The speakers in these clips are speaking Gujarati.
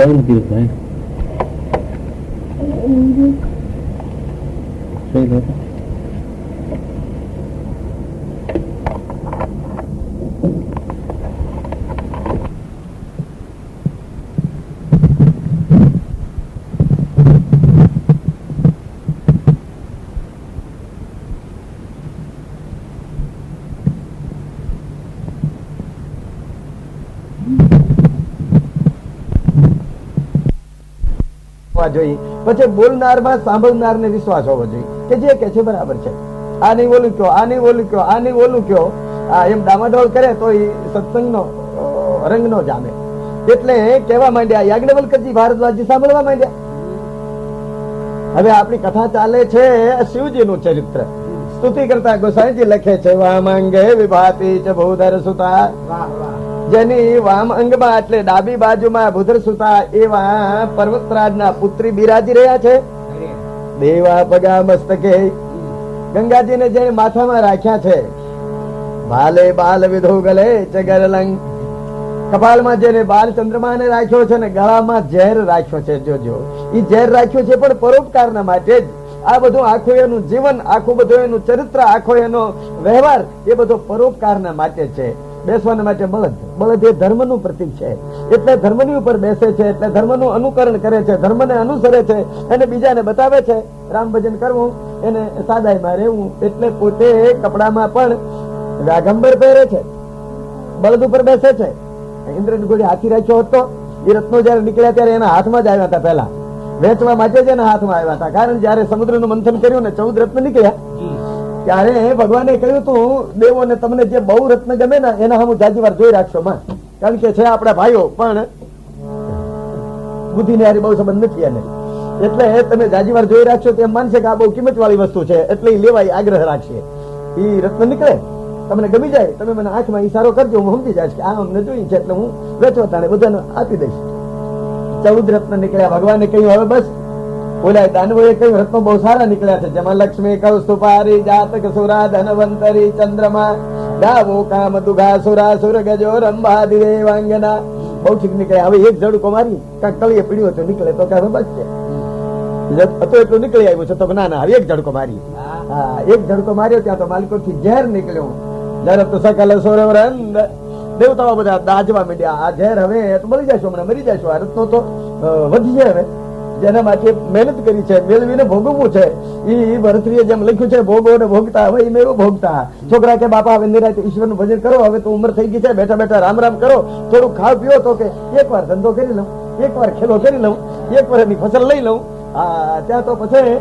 બાવન દિવસ થાય સહી વાત. જોઈએ. પછી બોલનારમાં સાંભળનારને વિશ્વાસ હોવો જોઈએ કે જે કે છે બરાબર છે. આ નહીં ઓલું કયો, આ નહીં ઓલું કયો, આ નહીં ઓલું કયો, આ એમ ડામાડોળ કરે તો એ સત્સંગનો રંગ નો જામે. એટલે કહેવા માંડ્યા યાજ્ઞવલ્ક્યજી ભારદ્વાજી સાંભળવા માંડ્યા. હવે આપણી કથા ચાલે છે શિવજીનું ચરિત્ર. સ્તુતિ કરતા ગોસાઈજી લખે છે વામાંગે વિભાતી ચ ભૂધર સુતા, જેની વામ અંગમાં એટલે ડાબી બાજુમાં ભૂધર સુતા એવા પર્વતરાજના પુત્રી બિરાજી રહ્યા છે. દેવા પગા મસ્તકે, ગંગાજીને જેને માથામાં રાખ્યા છે. ભાલે બાલ વિધો ગલે ચ ગરલંગ, કપાળમાં જેને બાલ ચંદ્રમાને રાખ્યો છે ને ગળામાં ઝેર રાખ્યો છે. જોજો એ ઝેર રાખ્યો છે પણ પરોપકારના માટે જ. આ બધું આખું એનું જીવન, આખું બધું એનું ચરિત્ર, આખો એનો વ્યવહાર એ બધો પરોપકારના માટે છે. બેસવાના માટે બળદ, બળદ એ ધર્મનું પ્રતીક છે. એટલે ધર્મની ઉપર બેસે છે, એટલે ધર્મનું અનુકરણ કરે છે, ધર્મને અનુસરે છે અને બીજાને બતાવે છે રામ ભજન કરવું, એને સાદાઈમાં રહેવું. એટલે પોતે કપડામાં પણ રાગંબર પહેરે છે, બળદ ઉપર બેસે છે. ઇન્દ્રની ઘોડી હાથી રાખ્યો હતો. એ રત્નો જયારે નીકળ્યા ત્યારે એના હાથમાં જ આવ્યા હતા. પહેલા વેચવા માટે જ એના હાથમાં આવ્યા હતા. કારણ જયારે સમુદ્રનું મંથન કર્યું ને 14 રત્ન નીકળ્યા ત્યારે ભગવાને કહ્યું હતું દેવોને તમને જે બહુ રત્ન ગમે ને એના હું જાજી વાર જોઈ રાખશો માં. કારણ કે છે આપણા ભાઈઓ પણ બુદ્ધિ ને બહુ સંબંધ નથી એને. એટલે તમે જાજી વાર જોઈ રાખશો તો એમ માનશે કે આ બહુ કિંમત વાળી વસ્તુ છે, એટલે એ લેવાય આગ્રહ રાખશે. એ રત્ન નીકળે તમને ગમી જાય, તમે મને આંખમાં ઈશારો કરજો, હું સમજી જાય કે આ અમને જોઈ છે એટલે હું વેચવા તાણે બધાને આપી દઈશ. 14 રત્ન નીકળ્યા. ભગવાને કહ્યું હવે બસ. બોલ્યા દાનવોએ કહ્યું રત્નો બહુ સારા નીકળ્યા છે. જેમાં લક્ષ્મી કૌસ્તુપારી જાતક સુરા ધનવંતરી ચંદ્રમા દાવો કામ દુઘા સુરા સુર ગજો રંભા દિવેવાંગના. બહુ ઠીક નીકળ્યા. હવે એક ઝડકો મારી કાંક તળિયે પીડ્યો તો નીકળે તો કે બસ છે તો એટલું નીકળી આવ્યું છે. તો ના ના હવે એક ઝડકો મારી. હા, એક ઝડકો માર્યો ત્યાં તો માલિકો થી ઝેર નીકળ્યો. ઝેર તો સકલ સોરવરંદ, દેવતાઓ બધા દાજવા માંડ્યા. આ ઝેર હવે તો મરી જશો, હમણાં મરી જશો. આ રત્નો તો વધશે હવે. જેના માટે મહેનત કરી છે, મેળવીને ભોગવવું છે. એ ભરતરીએ જેમ લખ્યું છે ભોગો ને ભોગતા, હવે મેળો ભોગતા. છોકરા કે બાપા હવે નિરાંતે ઈશ્વરનું ભજન કરો, હવે તો ઉંમર થઈ ગઈ છે, બેઠા બેઠા રામ રામ કરો, થોડું ખાવ પીઓ. તો કે એક વાર ધંધો કરી લઉં, એક વાર ખેલો કરી લઉં, એક વાર એની ફસલ લઈ લઉં. ત્યાં તો પછી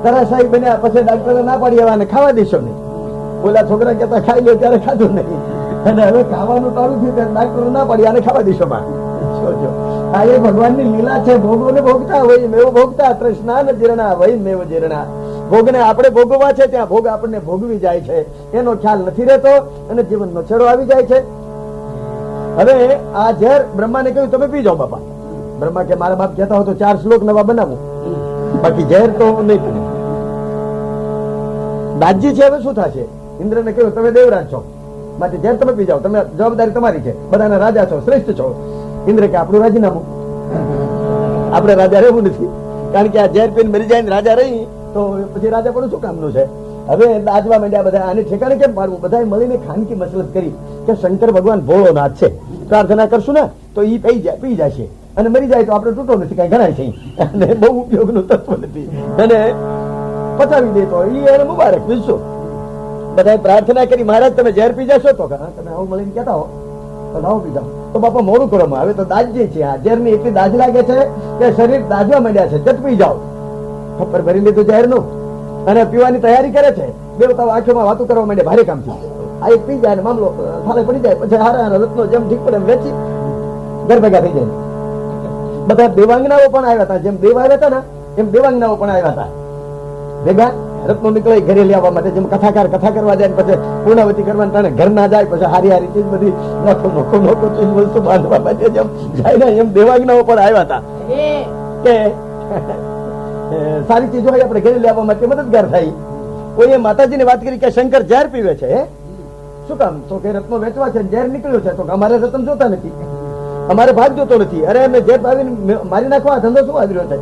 તરાશાહી બન્યા. પછી ડાક્ટરે ના પાડી આવવાને ખાવા દેશો નહીં. ઓલા છોકરા કેતા ખાઈ લો ત્યારે ખાધું નહીં, અને હવે ખાવાનું તારું થયું ત્યારે ડાક્ટરો ના પાડી આને ખાવા દેશો માં. જોજો આ એ ભગવાનની લીલા છે. ભોગો ને ભોગતા હોય મેવો ભોગતા, તૃષ્ણા ને જીર્ણા હોય મેવો જીર્ણા. ભોગને આપણે ભોગવવા છે ત્યાં ભોગ આપણને ભોગવી જાય છે, એનો ખ્યાલ નથી રહેતો અને જીવનનો છેડો આવી જાય છે. હવે આ ઝેર બ્રહ્માને કહ્યું તમે પી જાઓ બાપા. બ્રહ્મા કે મારા બાપ કહેતા હોય તો 4 શ્લોક નવા બનાવું, બાકી ઝેર તો નહીં પીવું. દાજી છે હવે શું થશે? ઇન્દ્રને કહ્યું તમે દેવરાજ છો માટે ઝેર તમે પી જાઓ, તમે જવાબદારી તમારી છે, બધાના રાજા છો, શ્રેષ્ઠ છો. ઇન્દ્ર કે આપણું રાજીનામું, આપણે રાજા રહેવું નથી. કારણ કે આ ઝેર પીને મરી જાય ને રાજા રહી તો પછી રાજા પણ શું કામનું છે? હવે દાજવા માંડ્યા બધા. આને ઠેકાણે કેમ પાડવું? બધા મળીને ખાનકી મસલત કરી કે શંકર ભગવાન ભોળોનાથ છે, પ્રાર્થના કરશું ને તો ઈ પી જશે અને મરી જાય તો આપણે તૂટો નથી, કઈ ગણાય છે અને બહુ ઉપયોગનું તત્વ નથી અને પચાવી દે તો ઈ એને મુબારક. બીજું બધા પ્રાર્થના કરી મહારાજ તમે ઝેર પી જશો તો તમે આવું મળીને કેતા હો તો લાવો પી જાઓ. તો બાપા મોડું કરવામાં આવે તો દાજે છે. આ ઝેર ની એટલી દાજ લાગે છે કે શરીર દાજવા માંડ્યા છે. જટ પી જાઓ. ખબર ભરી લીધું ઝેર નું અને પીવાની તૈયારી કરે છે. દેવતાઓ આંખોમાં વાતો કરવા માંડે ભારે કામ થી. આ એક પી જાય મામલો થાલે પડી જાય. પછી હારા રત્નો જેમ ઠીક પડે વેચી ઘર ભેગા થઈ જાય. બધા દેવાંગનાઓ પણ આવ્યા હતા. જેમ દેવ આવ્યા હતા ને એમ દેવાંગનાઓ પણ આવ્યા હતા ભેગા. રત્નો નીકળે ઘરે લેવા માટે. જેમ કથાકાર કથા કરવા જાય પછી પૂર્ણાવતી કરવાના ટાણે ઘર ના જાય, પછી હારી હારી ચીજ બધી નોખો ચીજ વસ્તુ બાંધવા માટે જેમ જાય ને એમ દેવાંગનાઓ પણ આવ્યા હતા કે સારી ચીજો આપણે ઘરે લેવા માટે મદદગાર થાય. કોઈએ માતાજીની વાત કરી કે શંકર ઝેર પીવે છે. શું કામ? તો કે રત્નો વેચવા છે, ઝેર નીકળ્યો છે. તો અમારે રત્ન જોતા નથી. અમારે ભાગ જોતો નથી. અરે એમને જે ભાવીને મારી નાખવા ધંધો શું આવી રહ્યો છે?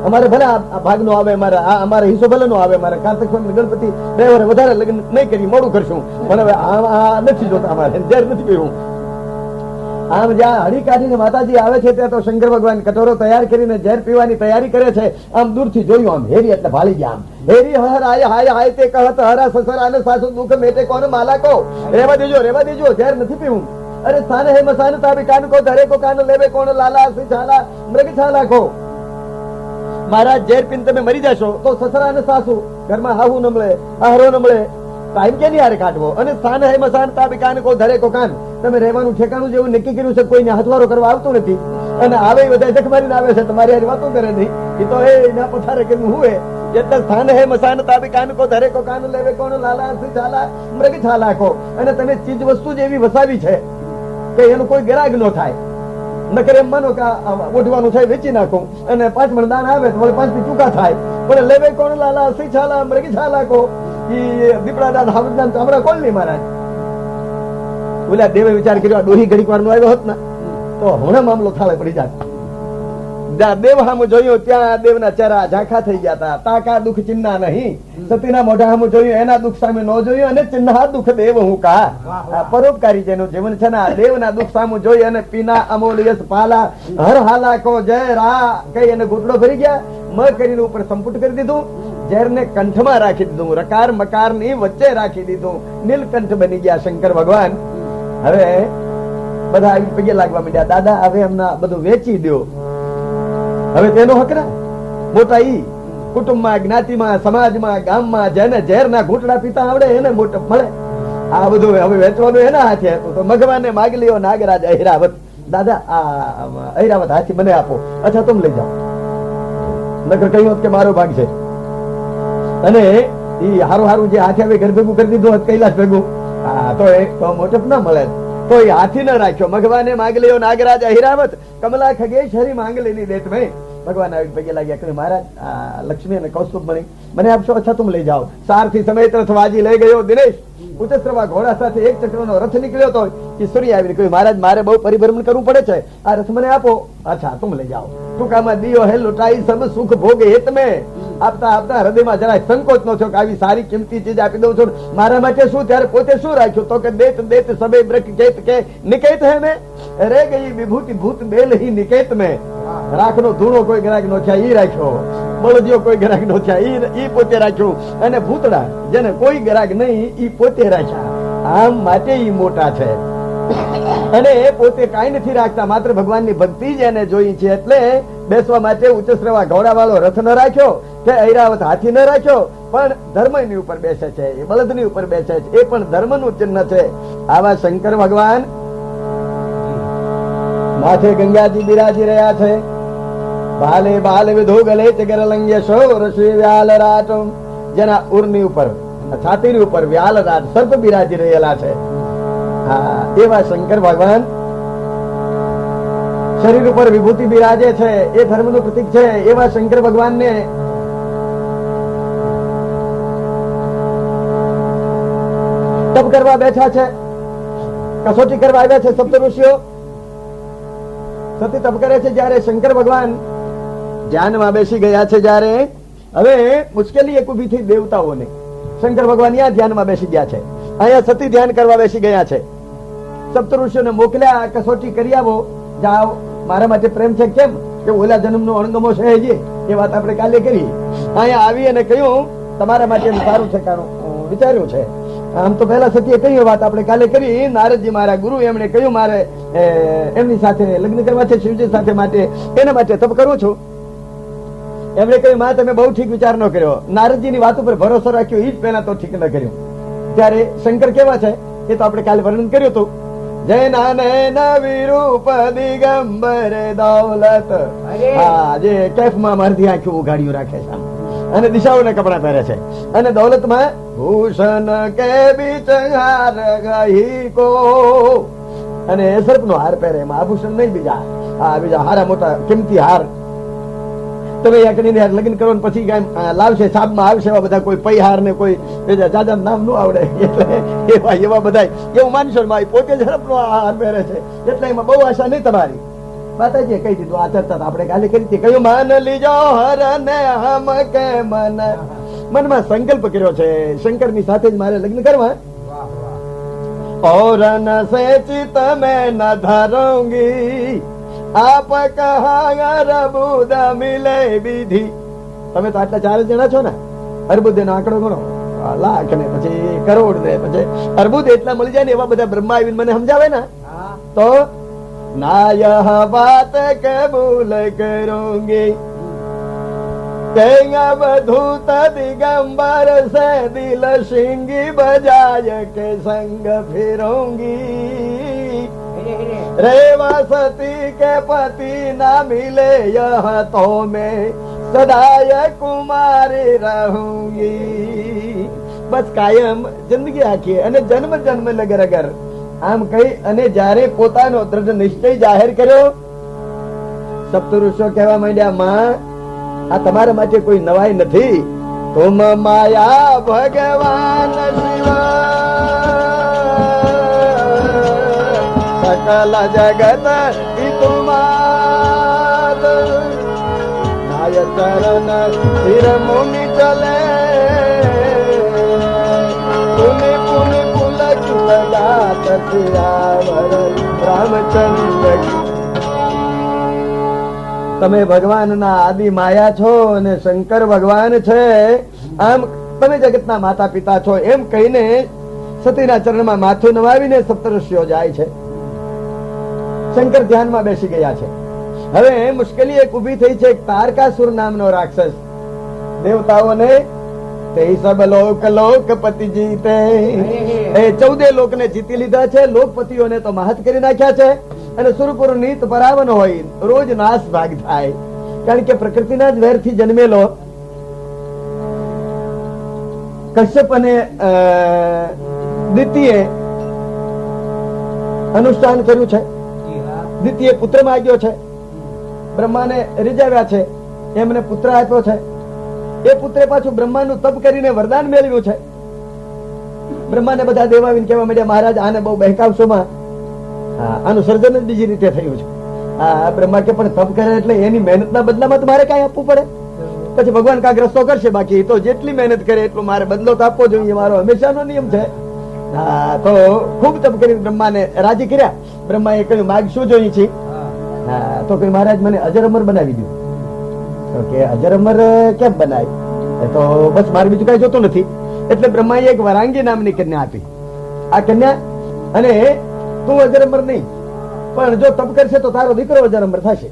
અમારે ભલે આ ભાગ નો આવે, અમારે હિસ્સો ભલે નો આવે, મારે કાર્તિક ગણપતિ ડ્રાઈવરે વધારે લગ્ન નહીં કરી, મોડું કરશું, પણ હવે આ નથી જોતા, અમારે ઝેર નથી પીવું. આમ જ્યાં હળી કાઢીને માતાજી આવે છે ત્યાં તો શંકર ભગવાન કટોરો તૈયાર કરીને ઝેર પીવાની તૈયારી કરે છે. આમ દૂરથી જોયું, આમ હેરી એટલે ભાળી ગયા. આમ હેરી હર આય હાય હાય તે કહત હરા સસરા અને સાસુ દુઃખ મેટે કોને માલા કો. રેવા દેજો, ઝેર નથી પીવું. અરે સ્થાન હે મસાન તાબી કાન કો ધરે કો કાન લેવે કોણ લાલા સી છાલા મૃગ છાલા કો. મહારાજ ઝેર પીને તમે મરી જશો તો સસરા અને સાસુ ઘરમાં હાહુ ન મળે, આહરો ન મળે, ટાઈમ કેની હારે કાઢવો. અને સ્થાન હે મસાન તાબી કાન કો ધરે કો કાન. તમે રહેવાનું ઠેકાણું જેવું નક્કી કર્યું છે, કોઈને હાથવારો કરવા આવતો નથી, અને આવે બધા જખ મારીને આવે છે, તમારી હારી વાતો કરે નહીં. એ તો એના પથારે કર્યું હુએ. એટલે સ્થાન હે મસાન તાબી કાન કો ધરે કો કાન લેવે કોણ લાલા સી છાલા મૃગ છાલા કો. અને તમે ચીજ વસ્તુ જ એવી વસાવી છે કે એનું કોઈ ગરાગ ન થાય. નકર એમ માનો કે ઓઢવાનું થાય વેચી નાખું અને 5 મણ દાન આવે તો 5 ની ચૂકા થાય. પણ લેવે કોણ લાલા સી છાલા મૃગ છાલા કો. ઈ દીપડા દાદ હાવજદાન ચામડા કોણ નહીં મહારાજ. ઓલા દેવે વિચાર કર્યો, ડોહી ઘડીક વાર નો આવ્યો હોત ને તો હમણાં મામલો થાળે પડી જાત. જ્યાં દેવ સામું જોયું ત્યાં દેવના ચહેરા ઝાંખા થઈ ગયા હતા. તાકા દુઃખ ચિન્ના નહીં. સતીના મોઢા સામું જોયું, એના દુઃખ સામે ન જોયું. અને ચિન્હા દુઃખ દેવ હું કા. પરોપકારી જેનું જીવન છે ને, દેવના દુઃખ સામું જોઈ અને પીના અમોલિયસ પાલા હર હાલા કો જય રા કઈ એને ઘૂંટડો ભરી ગયા. મ કરીને ઉપર સંપુટ કરી દીધું, ઝેરને કંઠમાં રાખી દીધું, રકાર મકાર ની વચ્ચે રાખી દીધું. નીલકંઠ બની ગયા શંકર ભગવાન. હવે બધા પગે લાગવા માંડ્યા, દાદા હવે એમના બધું વેચી દો. હવે તેનો હક ના મોટા ઈ કુટુંબમાં, જ્ઞાતિમાં, સમાજમાં, ગામમાં જેને ઝેરના ઘૂંટડા પીતા આવડે એને મોટો મળે. આ બધું હવે વેચવાનું એના હાથે હતું. તો ભગવાને માગી લ્યો નાગરાજ ઐરાવત, દાદા આ ઐરાવત હાથી મને આપો. અચ્છા તમે લઈ જાઓ. નકર કહ્યું કે મારો ભાગ છે. અને ઈ હારું જે હાથે હવે ઘર ભેગું કરી દીધું કૈલાસ ભેગું, તો એ તો મોટપ ના મળે. તો એ હાથી ન રાખ્યો. ભગવાને માગ લ્યો નાગરાજ હિરાવત, કમલા ખગેશ હરી માંગ લેની દેત મેં. ભગવાન આવી પગે લાગ્યા કે મહારાજ લક્ષ્મી અને કૌસ્તુભ મને આપશો. અચ્છા તુમ લઈ જાઓ. સારથી સમેત રથવાજી લઈ ગયો દિનેશ. ઉચ્ચસ્રવા ઘોડા સાથે એક ચક્રનો રથ નીકળ્યો તો કિશોરી આવીને કહ્યું, મહારાજ મારે બહુ પરિભ્રમણ કરવું પડે છે, આ રથ મને આપો. અચ્છા તુમ લઈ જાઓ. ટૂંકામાં દિયો હે લૂંટાઈ સબ સુખ ભોગે હેત મેં. આપતા હૃદયમાં જરાય સંકોચ ન થયો કે આવી સારી કિંમતી ચીજ આપી દઉં છું, મારા માટે શું. ત્યારે પોતે શું રાખ્યું તો કે દેત સબે બ્રક કેત કે નિકેત હે મેં રે ગઈ વિભૂતિ ભૂત બેલ હી નિકેત મેં. રાખનો ધૂણો કોઈ ગ્રાહક નો થયા ઈ રાખ્યો, બળદિયો કોઈ ગ્રાહક નો થયા ઈ પોતે રાખ્યું, અને ભૂતડા જેને કોઈ ગ્રાહક નહીં ઈ પોતે રાખ્યા. આમ માટે ઈ મોટા છે. અને એ પોતે કાંઈ નથી રાખતા, માત્ર ભગવાનની ભક્તિ જ એને જોઈ છે. એટલે બેસવા માટે ઉચ્ચસ્રવા ઘોડા વાળો રથ ન રાખ્યો કે ઐરાવત હાથી ન રાખ્યો, પણ ધર્મ ની ઉપર બેસે છે, એ બળદ ની ઉપર બેસે છે. એ પણ ધર્મ નું ચિહ્ન છે. આવા શંકર ભગવાન માથે ગંગાજી બિરાજી રહ્યા છે. બાલે વિધો ગલે ચગરલંગ્ય શોર શ્રી વ્યાલ રાટ. જેના ઉરની ઉપર છાતીની ઉપર વ્યાલ રાટ સર્પ બિરાજી રહેલા છે. હા, એવા શંકર ભગવાન શરીર ઉપર વિભૂતિ બિરાજે છે, એ ધર્મ નું પ્રતીક છે. એવા શંકર ભગવાન ને તપ કરવા બેઠા છે, કસોટી કરવા આવ્યા છે સપ્ત ઋષિઓ. સતી તપ કરે છે. જયારે શંકર ભગવાન ધ્યાનમાં બેસી ગયા છે, જયારે હવે મુશ્કેલી એક ઉભી થઈ દેવતાઓને. શંકર ભગવાન ત્યાં ધ્યાનમાં બેસી ગયા છે, અહીંયા સતી ધ્યાન કરવા બેસી ગયા છે. સપ્ત ઋષિઓને મોકલ્યા, કસોટી કરી આવો, જાઓ. મારા માટે પ્રેમ છે કેમ કે ઓલા જન્મ નો અણગમો છે હજી, એ વાત આપણે કાલે કરી. અહીંયા આવી અને કહ્યું તમારા માટે સારું ઠેકાણું વિચાર્યું છે. આમ તો પહેલા સતીએ કહ્યું વાત આપણે કાલે કરી. નારદજી મારા ગુરુ, એમણે કહ્યું મારે એમની સાથે લગ્ન કરવા છે, શિવજી સાથે, માટે એના માટે તપ કરું છું. એમણે કહ્યું માં તમે બહુ ઠીક વિચાર ન કર્યો. નારદજી ની વાત ઉપર ભરોસો રાખ્યો, એ જ પહેલા તો ઠીક ન કર્યું. ત્યારે શંકર કેવા છે એ તો આપણે કાલે વર્ણન કર્યું હતું. જૈના નયન વિરૂપ દિગંબર દૌલત. હા, જે કેફમાં મારથી આંખો ઉઘાડ્યું રાખે છે અને દિશાઓના કપડા પહેરે છે, અને દૌલતમાં ભૂષણ કે બીચ હાર ગહી કો, અને સર્પ નો હાર પહેરે, એમાં આભૂષણ નહીં બીજા, બીજા હારા મોટા કિંમતી હાર. તમે એકડીને લગ્ન કરો ને પછી લાવશે સાબમાં આવશે એવા બધા કોઈ પૈહાર ને કોઈ દાદા નામ નું આવડે એટલે એવા બધા એવું માનશો ને પોતે ઝડપનો હાર પહેરે છે એટલે એમાં બહુ આશા નહીં તમારી. માતાજીએ કહી દીધું આ ચર્ચા આપણે કાલે કરી હતી. કયું માન લીજો હર ને હમ કે મનમાં સંકલ્પ કર્યો છે શંકર ની સાથે જ મારે લગ્ન કરવા. और न से चित में न धरूंगी आप कहा अरबुद मिले विधि. તમે તો આટલા 4 જણા છો ને, અરબુદ નો આંકડો ગણો, લાખ ને પછી કરોડ ને પછી અરબુદ એટલા મળી જાય ને એવા બધા બ્રહ્મા આવીને મને સમજાવે ને તો ના યહ બાત કબૂલ કरूंगी अवधूत दिगंबर से दिल सिंगी बजाय के संग फिरूंगी रेवा सती के पति ना मिले यह तो मैं सदाय कुमारी रहूंगी. बस કાયમ જિંદગી આખી અને જન્મ જન્મ લગર અગર આમ કહી અને જ્યારે પોતાનો દ્રઢ નિશ્ચય જાહેર કર્યો સપ્તઋષિઓ કહેવા માંડ્યા માં આ તમારા માટે કોઈ નવાઈ નથી. તુમ માયા ભગવાન શિવ સકલ જગત તુમાર નાય ચરણ શિર મુનિ ચલે તુમે પુન પુલક લગાત સિયાવર રામચંદ્ર. તમે ભગવાનના આદિ માયા છો અને શંકર ભગવાન છે, આમ તમે જગતના માતા પિતા છો એમ કહીને સતીના ચરણમાં માથું નવાવીને સપ્તઋષિઓ જાય છે. શંકર ધ્યાનમાં બેસી ગયા છે. હવે મુશ્કેલી એક ઉભી થઈ છે. તારકાસુર નામનો રાક્ષસ દેવતાઓને તે સબ લોક લોકપતિ જીતે, એ 14 લોકને જીતી લીધા છે. લોકપતિઓને તો મહત કરી નાખ્યા છે અને સુરપુર નીત પરાવન હોય, રોજ નાશ ભાગ થાય. કારણ કે પ્રકૃતિના જ વેરથી જન્મેલો કશ્યપ અને દ્વિતીય અનુષ્ઠાન કર્યું છે. દ્વિતીય પુત્ર માંગ્યો છે, બ્રહ્માને રીઝાવ્યા છે, એમને પુત્ર આપ્યો છે. એ પુત્રે પાછું બ્રહ્માનું તપ કરીને વરદાન મેળવ્યું છે. બ્રહ્માને બધા દેવાવીને કહેવા માંડ્યા મહારાજ આને બહુ બહેકાવશો માં, આનું સર્જન જ બીજી રીતે થયું છે. બ્રહ્મા કે પણ તપ કરે એટલે એની મહેનતના બદલામાં તમારે કઈ આપવું પડે. પછી ભગવાન કાંઈક રસ્તો કરશે, બાકી તો જેટલી મહેનત કરે એટલો મારે બદલો તો આપવો જોઈએ, મારો હંમેશાનો નિયમ છે. તો ખૂબ તપ કરી બ્રહ્માને રાજી કર્યા. બ્રહ્માએ કહ્યું માગ શું જોઈએ છે? તો કહ્યું મહારાજ મને અજર અમર બનાવી દો. કે અજર અમર કેમ બનાય? તો બસ મારે બીજું કઈ જોતું નથી. એટલે બ્રહ્માએ એક વરાંગી નામની કન્યા આપી. આ કન્યા અને તું અજર અમર નહીં, પણ જો તપ કરશે તો તારો દીકરો અજર અમર થશે.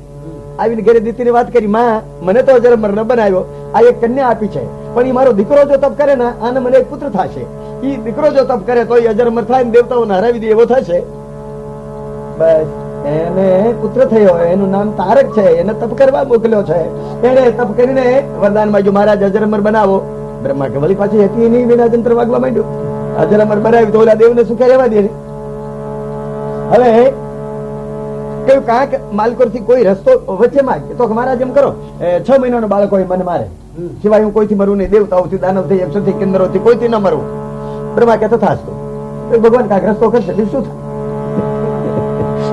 આવીને ઘરે દીકરીની વાત કરી, માં મને તો અજર અમર ન બનાવ્યો, આ એક કન્યા આપી છે, પણ એ મારો દીકરો જો તપ કરે ને આને મને એક પુત્ર થશે. એ દીકરો જો તપ કરે તો એ અજર અમર થાય ને દેવતાઓને હરાવી દે એવો થશે. બસ એને પુત્ર થયો, એનું નામ તારક છે, એને તપ કરવા મોકલ્યો છે. એને તપ કરીને વરદાન માંગ્યું મહારાજ અજર અમર બનાવો. બ્રહ્મા કે વળી પાછી હતી નહીં, વિના જંત્ર વાગવા માંડ્યું. અજર અમર બનાવી તો ઓલા દેવને સુખે રહેવા દે. હવે કયું કાંક માલકોરથી કોઈ રસ્તો વચ્ચે માંગ તો મહારાજ એમ કરો 6 મહિનાનો બાળક હોય મને મારે, સિવાય હું કોઈથી મરું નહીં, દેવતાઓથી દાનવથી યક્ષોથી કિન્નરોથી કોઈથી ન મરું. બ્રહ્મા કે થાસતો ભગવાન કાંક રસ્તો કરશે, શું થાય?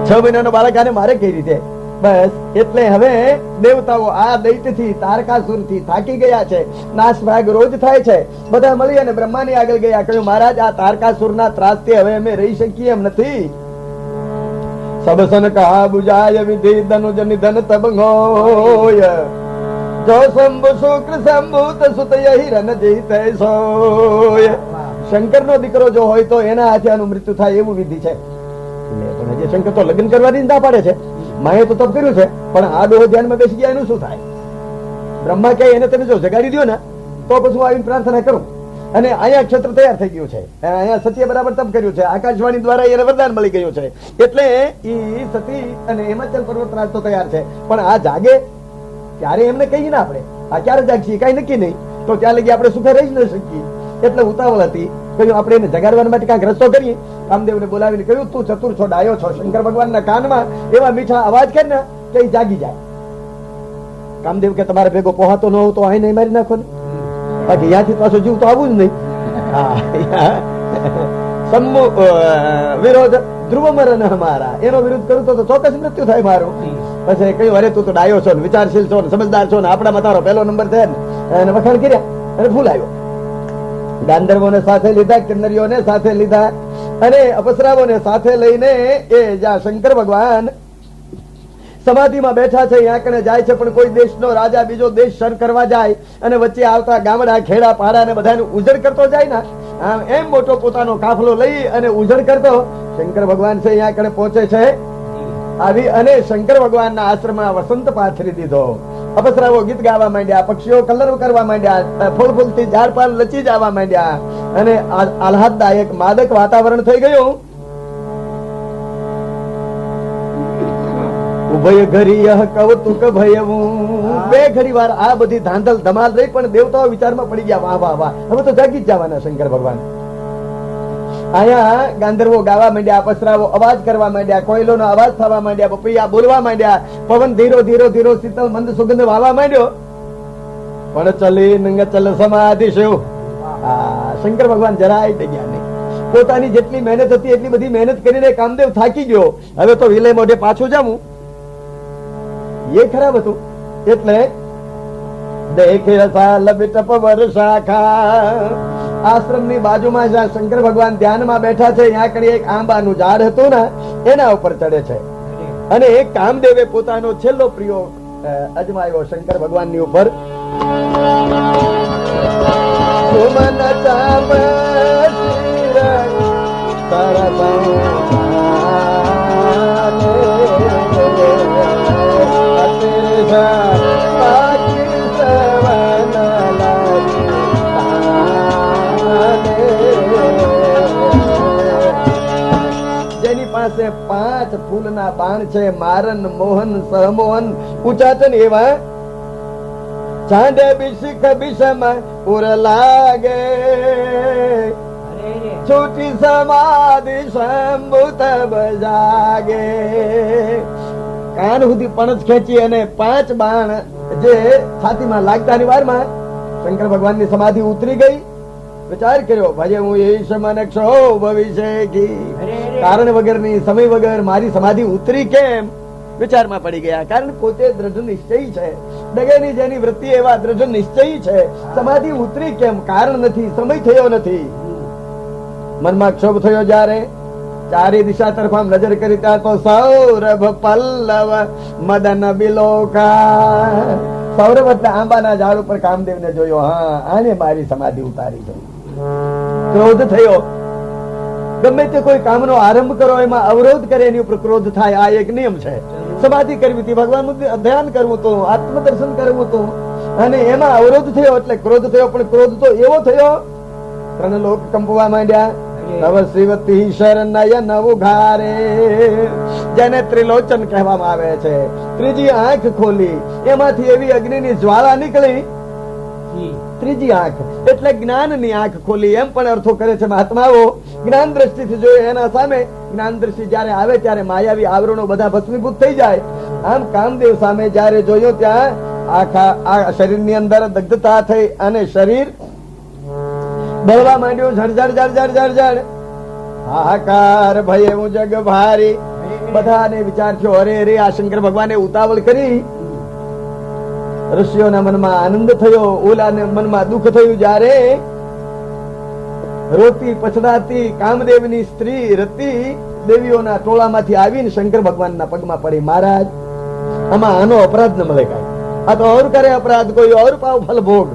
6 મહિનાનો બાળક આને મારે કઈ રીતે? બસ એટલે હવે દેવતાઓ આ દૈત્યથી તારકાસુરથી થાકી ગયા છે, નાશ ભાગ રોજ થાય છે. બધા મળી અને બ્રહ્માની આગળ ગયા, કહ્યું મહારાજ આ તારકાસુરના ત્રાસથી હવે અમે રહી શકીએ એમ નથી. સબ સન કહા બુજાય વિધિ ધનુજ નિધન તબ હોય, જો શંભુ શુક્ર સંભૂત સુત હિરન જીતે સોય. શંકર નો દીકરો જો હોય તો એના હાથે આનું મૃત્યુ થાય એવું વિધિ છે. પણ હજી શંકર તો લગ્ન કરવાની ના પાડે છે. માએ તો તપ કર્યું છે, પણ આ દોહો ધ્યાનમાં બેસી ગયા એનું શું થાય? બ્રહ્મા કહે એને તમે જો જગાડી દો ને તો પછી હું આવીને પ્રાર્થના કરું. અને અહીંયા ક્ષેત્ર તૈયાર થઈ ગયું છે, અહીંયા સતીએ બરાબર તપ કર્યું છે, આકાશવાણી દ્વારા એને વરદાન મળી ગયું છે. એટલે ઈ સતી અને હિમાચલ પર્વતરાજ તો તૈયાર છે, પણ આ જાગે ત્યારે એમને કહીએ ને આપણે આ ક્યારે જાગશે કઈ નક્કી નહીં, તો ત્યાં લગી આપણે સુખે રહી જ ન શકીએ. એટલે ઉતાવળ હતી. કહ્યું આપણે એને જગાડવા માટે કાંઈક રસ્તો કરીએ. કામદેવને બોલાવીને કહ્યું તું ચતુર છો, ડાયો છો, શંકર ભગવાનના કાનમાં એવા મીઠા અવાજ કર ને કે જાગી જાય. કામદેવ કે તમારે ભેગો પોહાતો ન હોવ તો અહીં નહીં મારી નાખો ને, બાકી ત્યાંથી પાછો જીવ તો આવું જ નહીં. વિરોધ ધ્રુવ મરણ અમારા, એનો વિરોધ કરું તો ચોક્કસ મૃત્યુ થાય મારું. પછી કહ્યું અરે તું તો ડાયો છો ને, વિચારશીલ છો ને, સમજદાર છો ને, આપણામાં તારો પહેલો નંબર છે ને, અને વખાણ કર્યા અને ફૂલ આવ્યો. ગાંધર્વોને સાથે લીધા, કિન્નરીઓને સાથે લીધા અને અપસરાઓને સાથે લઈને એ જ્યાં શંકર ભગવાન સમાધિમાં બેઠા છે ત્યાં કણે જાય છે. પણ કોઈ દેશનો રાજા બીજો દેશ સર કરવા જાય અને વચ્ચે આવતા ગામડા ખેડા પાડા ને બધાને ઉજળ કરતો જાય ને, આમ એમ મોટો પોતાનો કાફલો લઈ અને ઉજળ કરતો શંકર ભગવાન છે ત્યાં કણે પહોંચે છે આવી અને શંકર ભગવાનના આશ્રમમાં વસંત પાથરી દીધો. અપસરાઓ ગીત ગાવા માંડ્યા, પક્ષીઓ કલરવ કરવા માંડ્યા, ફૂલ ફૂલથી ઝાડ પાલ લચી જવા માંડ્યા અને આહલાદદાયક માદક વાતાવરણ થઈ ગયું. ઉભય ઘરી કૌતુક ભયવું, બે ઘડી વાર આ બધી ધાંધલ ધમાલ રહી, પણ દેવતાઓ વિચારમાં પડી ગયા, વાહ વાહ વાહ, હવે તો જાગી જ જવાના શંકર ભગવાન. અહીંયા ગાંધર્વો ગાવા માંડ્યા, અપસરાઓ અવાજ કરવા માંડ્યા, કોયલોનો અવાજ થવા માંડ્યા, પપૈયા બોલવા માંડ્યા, પવન ધીરો ધીરો ધીરો શીતળ મંદ સુગંધ વાવા માંડ્યો. પણ ચલી નંગ ચલ સમાધિ શિવ, શંકર ભગવાન જરાય ડગ્યા નહીં. પોતાની જેટલી મહેનત હતી એટલી બધી મહેનત કરીને કામદેવ થાકી ગયો, હવે તો વિલે મોઢે પાછું જાવું એ ખરાબ હતું. એટલે દેખે રસાલ બિટપ વર્ષાખા, આશ્રમની બાજુમાં જ્યાં શંકર ભગવાન ધ્યાનમાં બેઠા છે ત્યાં કડી એક આંબાનું ઝાડ હતું ને એના ઉપર ચડે છે અને એક કામદેવે પોતાનો છેલ્લો પ્રિયો અજમાયો શંકર ભગવાનની ઉપર. સુમન ચામ જેની પાસે 5 ફૂલના બાણ છે, મારન મોહન સહમોહન ઉચાચન એવા, ચાંદે બિશિખ બિષમ પુર લાગે, છૂટી સમાધિ શંભુત બજાગે. કાન સુધી પણજ ખેંચી અને 5 બાણ જે છાતીમાં લાગતાની વારમાં શંકર ભગવાનની સમાધિ ઉતરી ગઈ. વિચાર કર્યો, ભજે હું ઈશ મન ક્ષોભ વિષેકી, કારણ વગરની સમય વગર મારી સમાધિ ઉતરી કેમ? વિચારમાં પડી ગયા. કારણ પોતે દ્રઢ નિશ્ચયી છે, ડગેની જેની વૃત્તિ એવા દ્રઢ નિશ્ચયી છે. સમાધિ ઉતરી કેમ? કારણ નથી, સમય થયો નથી. મનમાં ક્ષોભ થયો જ્યારે ચારે દિશા તરફ આમ નજર કરી ત્યાં તો સૌરભ પલ્લવ મદન બિલોકા, સૌરભ એટલે આંબાના ઝાડ ઉપર કામદેવને જોયો. હા, આને મારી સમાધિ ઉતારી છે. ક્રોધ થયો. ગમે તે કોઈ કામનો આરંભ કરો એમાં અવરોધ કરે એની ઉપર ક્રોધ થાય, આ એક નિયમ છે. સમાધિ કરવી હતી, ભગવાનનું ધ્યાન કરવું હતું, આત્મદર્શન કરવું હતું અને એમાં અવરોધ થયો એટલે ક્રોધ થયો. પણ ક્રોધ તો એવો થયો 3 લોક કંપવા માંડ્યા. નવ શ્રીવતી શરણયન ઉઘારે, જેને ત્રિલોચન કહેવામાં આવે છે. ત્રીજી આંખ ખોલી, એમાંથી એવી અગ્નિની જ્વાળા નીકળી. ત્રીજી આંખ એટલે જ્ઞાનની આંખ ખોલી, એમ પણ અર્થો કરે છે મહાત્માઓ. જ્ઞાન દ્રષ્ટિથી જોઈએ એના સામે જ્ઞાન દ્રષ્ટિ જયારે આવે ત્યારે માયાવી આવરણો બધા ભસ્મીભૂત થઈ જાય. આમ કામદેવ સામે જયારે જોયો ત્યાં આખા આ શરીરની અંદર દગ્ધતા થઈ અને શરીર બળવા માંડ્યું. ઝડઝડ ઝડઝડ ઝડઝડ હાહાકાર ભય હું જગ ભારી. બધાને વિચાર થયો, અરે અરે આ શંકર ભગવાને ઉતાવળ કરી. ઋષિઓના મનમાં આનંદ થયો, ઓલાને મનમાં દુઃખ થયું. જ્યારે રોતી પછડાતી કામદેવની સ્ત્રી રતી દેવીઓના ટોળામાંથી આવીને શંકર ભગવાનના પગમાં પડી. મહારાજ, આમાં આનો અપરાધ ન મળે કાંઈ. આ તો ઓર કરે અપરાધ, કોઈ ઓર પાવ ફલ ભોગ.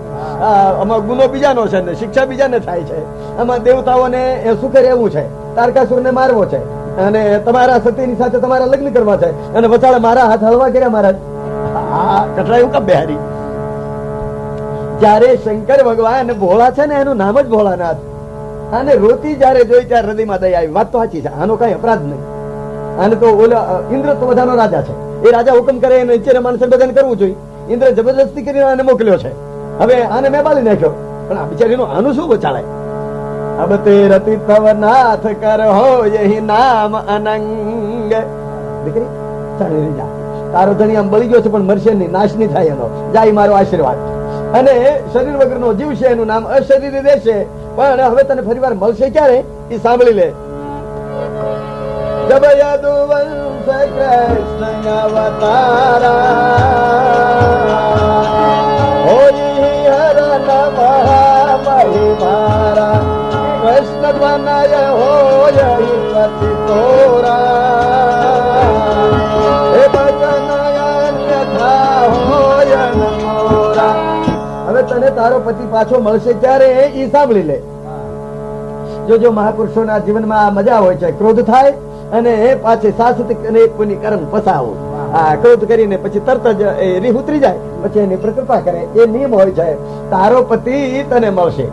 આમાં ગુનો બીજાનો છે ને શિક્ષા બીજાને થાય છે. આમાં દેવતાઓને સુખે રહેવું છે, તારકાસુરને મારવો છે અને તમારા સતીની સાથે તમારા લગ્ન કરવા છે અને વચાળે મારા હાથ હળવા કર્યા. મહારાજ, કટરાયું કા બિહારી. જયારે શંકર ભગવાન ભોળા છે ને એનું નામ જ ભોળાનાથ. અને રોતી જયારે જોઈ ત્યારે હૃદયમાં દયા આવી. વાત તો સાચી છે, આનો કઈ અપરાધ નહીં. આને તો ઓલા ઇન્દ્ર તો બધાનો રાજા છે, એ રાજા હુકમ કરે એને નીચે માણસે બધાને કરવું જોઈએ. ઇન્દ્ર જબરદસ્તી કરીને આને મોકલ્યો છે. હવે આને મેં બાળી નાખ્યો, પણ આ બિચારીનું આનું શું બચાડાય? અબ તે રતિ તવ નાથ કર હો યહી નામ અનંગ. દીકરી ચાલે જા, તારો ધણી આમ બળી ગયો છે પણ મરશે નહીં, નાશ નહીં થાય એનો, જાય મારો આશીર્વાદ. અને શરીર વગરનો જીવ છે, એનું નામ અશરીરી રહેશે, પણ હવે તને ફરીવાર મળશે ક્યારે એ સાંભળી લે. જબ યદુવંશ કૃષ્ણ અવતારા હોઈ હરણ મહામહિમારા કૃષ્ણ દ્વનય હોય પતિ તોરા હે વચન અન્યથા હોય ન મોરા. હવે તને તારો પતિ પાછો મળશે ક્યારે એ સાંભળી લે. જો મહાપુરુષોના જીવનમાં મજા હોય છે, ક્રોધ થાય અને પાછી સાસુતી અને એક પુની કર્મ પસાવો, ક્રોધ કરીને પછી તરત જ રીહ ઉતરી જાય, પછી એની પ્રકૃપા કરે, એ નિયમ હોય છે. તારો પતિ તને મળશે.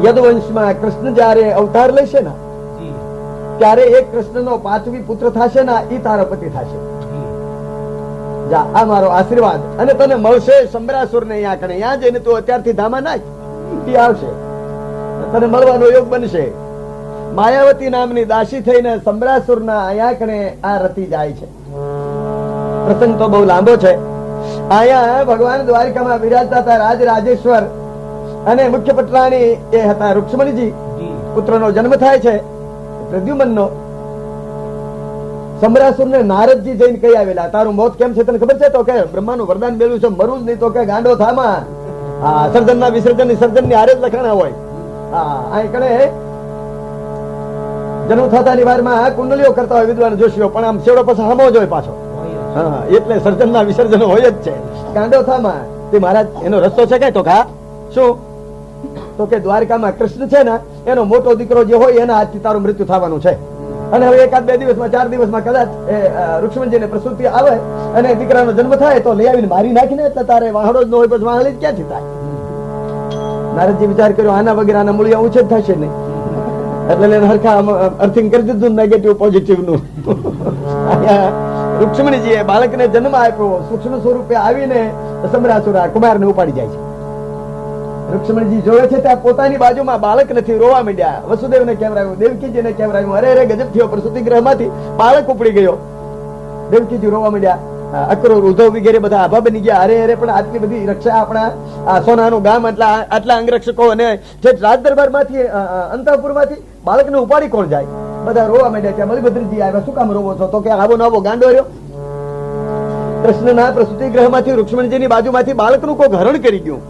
યદુવંશમાં કૃષ્ણ જયારે અવતાર લેશે ને ત્યારે એક કૃષ્ણનો 5મી પુત્ર થશે ને એ તારો પતિ થશે. જા, આ મારો આશીર્વાદ, અને તને મળશે સંબરાસુર ને અહીંયા કણે. ત્યાં જઈને તું અત્યારથી ધામા નાખ, આવશે તને મળવાનો યોગ બનશે. માયાવતી નામની દાસી થઈને સંબરાસુર ના અહીંયા કણે આ રતી જાય છે. પ્રસંગ તો બહુ લાંબો છે. અહીંયા ભગવાન દ્વારિકામાં બિરાજતા હતા રાજ રાજેશ્વર અને મુખ્ય પટરાણી એ હતા રૂક્ષ્મણીજી. પુત્રનો જન્મ થાય છે પ્રદ્યુમનનો. સંબરાસુર ને નારદજી જઈને કહી આવેલા, તારું મોત કેમ છે તને ખબર છે? તો કે બ્રહ્માનું વરદાન મેળવ્યું છે, મરું જ નહીં. તો કે ગાંડો થામાં. સર્જન ના વિસર્જન ની હારે જ લખાણા હોય. અહીં કણે જન્મ થતાની વારમાં કુંડલીઓ કરતા હોય વિદ્વાન જોશીઓ, પણ આમ છેવડો પછી હામો જ હોય પાછો. એટલે સર્જન ના વિસર્જન હોય જ છે. ગાંડો થામાં તે મહારાજ એનો રસ્તો છે કઈ? તો કા શું? તો કે દ્વારકામાં કૃષ્ણ છે ને એનો મોટો દીકરો જે હોય એના હાથથી તારું મૃત્યુ થવાનું છે. અને હવે 1-2 દિવસમાં 4 દિવસમાં કદાચ રૂક્ષ્મણીજીને પ્રસૂતિ આવે અને દીકરાનો જન્મ થાય તો લઈ આવીને મારી નાખીને, એટલે તારે વાહડો જ ન હોય પછી વાહળી ક્યાંથી થાય? નારદજી વિચાર કર્યો, આના વગેરે આના મૂળિયા ઊંચે જ થશે નહીં, એટલે એને હરખા અર્થિંગ કરી દીધું નેગેટિવ પોઝિટિવ નું. રૂક્ષ્મણીજીએ બાળકને જન્મ આપ્યો, સૂક્ષ્મ સ્વરૂપે આવીને સંબરાસુરા કુમારને ઉપાડી જાય છે. રૂક્ષ્મણીજી જોવે છે ત્યાં પોતાની બાજુમાં બાળક નથી, રોવા માંડ્યા. વસુદેવને કેવરાયું, દેવકીજીને કેવરાયું, અરે ગજબ થયો, પ્રસૂતિ ગૃહમાંથી બાળક ઉપડી ગયો. દેવકીજી રોવા માંડ્યા, અક્રૂર ઉદ્ધવ વગેરે બધા આભા બની ગયા. અરે પણ આટલી બધી રક્ષા આપણા સોનાનું ગામ, આટલા અંગરક્ષકો અને જે રાજ દરબાર માંથી અંતઃપુર માંથી બાળકને ઉપાડી કોણ જાય? બધા રોવા માંડ્યા. ત્યાં બલિભદ્રજી આવ્યા, શું કામ રોવો છો? તો કે આવો નવો ગાંડો રહ્યો. કૃષ્ણના પ્રસૂતિ ગૃહમાંથી રૂક્ષ્મણીજીની બાજુમાંથી બાળકનું કોઈ હરણ કરી ગયું.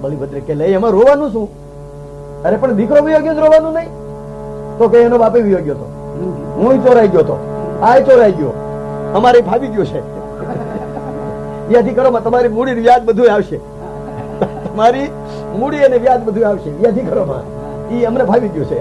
બલિભદ્ર કે લઈ એમાં રોવાનું શું? અરે પણ દીકરો વિયો ગયો, રોવાનું નહીં. તો કે એનો બાપે વિયો ગયો હતો, હું ચોરાઈ ગયો હતો, આ ચોરાઈ ગયો, અમારે ફાવી ગયો છે. વ્યાધિ કરો માં તમારી મૂડી વ્યાજ બધું આવશે, તમારી મૂડી અને વ્યાજ બધું આવશે. વ્યાધિ કરો માં એ અમને ફાવી ગયું છે.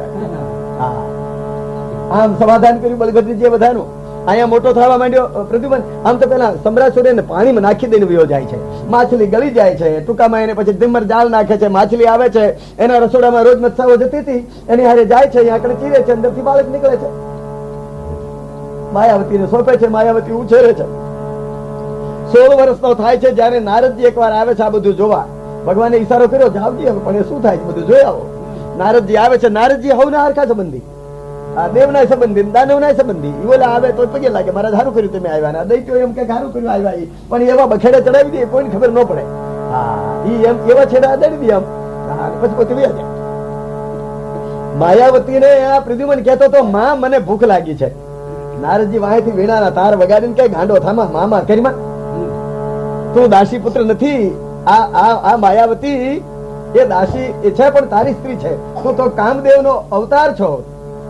આમ સમાધાન કર્યું બલભદ્રજીએ બધાનું. અહીંયા મોટો થવા માંડ્યો પ્રદ્યુમન. આમ તો પેલા સંબરાસુરને પાણીમાં નાખી દઈને વયો જાય છે, માછલી ગળી જાય છે, ટૂંકામાં એને પછી ધીમર જાળ નાખે છે, માછલી આવે છે, એના રસોડામાં રોજ મત્સાઓ જતી હતી, એની હારે જાય છે, આંકડે ચીરે છે, અંદરથી બાળક નીકળે છે, માયાવતીને સોંપે છે, માયાવતી ઉછેરે છે. 16 વર્ષનો થાય છે જયારે નારદજી એકવાર આવે છે આ બધું જોવા. ભગવાને ઈશારો કર્યો, જાવજી હવે, પણ એ શું થાય છે બધું જોઈ આવો. નારદજી આવે છે. નારદજી હવના હરખા સંબંધી, દેવના સંબંધી, દાનવના સંબંધી. ઓલા આવે તો પગે લાગે, મારા સારું કર્યું તમે આવ્યા. દૈત્યો એમ કે સારું કર્યું આવ્યા, પણ એવા બખેડે ચડાવી દે, કોઈને ખબર ન પડે. એમ એવા છેડા અડાડી દે, આમ પછી પોતે વ્યા જાય. માયાવતીને આ પ્રદ્યુમન કહેતો તો, માં મને ભૂખ લાગી છે. નારદજી વાંહેથી વીણાના તાર વગાડીને કે ગાંડો થામા, મામા કરીમાં તું દાસી પુત્ર નથી. આ માયાવતી એ દાસી એ છે, પણ તારી સ્ત્રી છે. તું તો કામદેવનો અવતાર છો,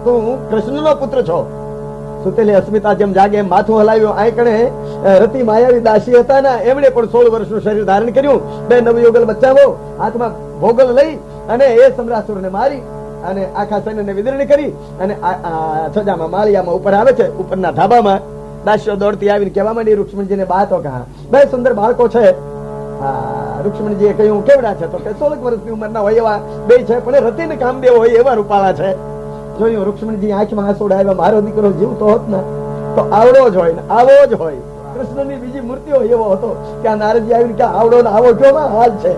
તું કૃષ્ણનો પુત્ર છો. સુતેલી અસ્મિતા જેમ જાગે એમ માથું હલાવ્યું. આ કણે રતિ માયાવી દાસી હતા ને, એમણે પણ 16 વર્ષનું શરીર ધારણ કર્યું. 2 નવયુગલ બચ્ચાઓ હાથમાં ભોગલ લઈ અને એ સમ્રાસુરને મારી અને આખા સૈન્યને વિદરણી કરી અને સજામાં માળિયામાં ઉપર આવે છે. ઉપરના ધાબામાં દાસીઓ દોડતી આવીને કહેવા માંડી, રૂક્ષ્મણીજીને બા તો કહા 2 સુંદર બાળકો છે. રૂક્ષ્મણીજીએ કહ્યું, કેવડા છે? તો કે 16 વર્ષની ઉંમરના હોય એવા 2 છે, પણ રતિ ને કામદેવ હોય એવા રૂપાળા છે. જોયું રૂક્ષ્મણીજી આંખમાં આંસુ આવ્યા. મારો દીકરો જીવતો હોત ને તો આવડો જ હોય ને આવો જ હોય. કૃષ્ણની બીજી મૂર્તિ હોય એવો હતો. ત્યાં નારદજી આવીને કે આવડો ને આવો કયો હાલ છે.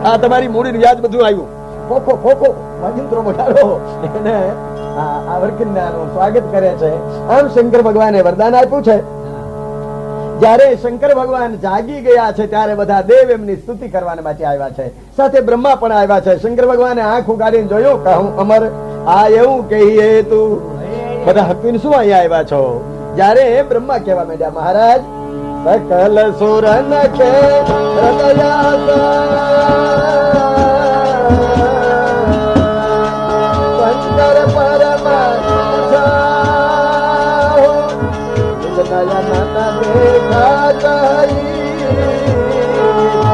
આ તમારી મૂડી વ્યાજ બધું આવ્યું. ખોખો ખોખો વાજિંત્રો વગાડો એને આ વર્કિંદાનું સ્વાગત કરે છે. આમ શંકર ભગવાને વરદાન આપ્યું છે. જયારે શંકર ભગવાન જાગી ગયા છે ત્યારે બધા દેવ એમની સ્તુતિ કરવા માટે આવ્યા છે. સાથે બ્રહ્મા પણ આવ્યા છે. શંકર ભગવાને આંખ ઉગાડીને જોયું કે હું અમર આ એવું કહીએ તું બધા હકીને શું અહીંયા આવ્યા છો? જયારે બ્રહ્મા કહેવા માંડ્યા, મહારાજ સકલ સુર નખે શંકર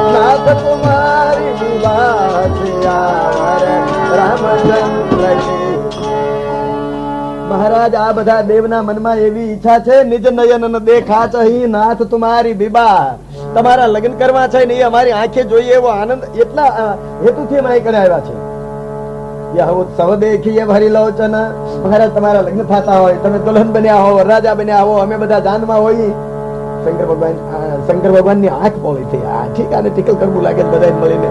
નાથ કુમારી મહારાજ આ બધા દેવના મનમાં એવી ઈચ્છા છે, નિજ નયન દેખા ચહી નાથ તુમારી વિવાહ, તમારા લગ્ન કરવા છે ને એ અમારી આંખે જોઈએ એવો આનંદ એટલા હેતુથી અમે અહીં આવ્યા છે. યહ ઉત્સવ દેખીએ ભરી લોચન, મહારાજ તમારા લગ્ન થતા હોય, તમે દુલ્હન બન્યા હો, રાજા બન્યા હો, અમે બધા જાનમાં હોઈએ. શંકર ભગવાન ની આંખ પોળી થઈ. ઠીક આને ટીકલ કરવું લાગે બધા મળીને,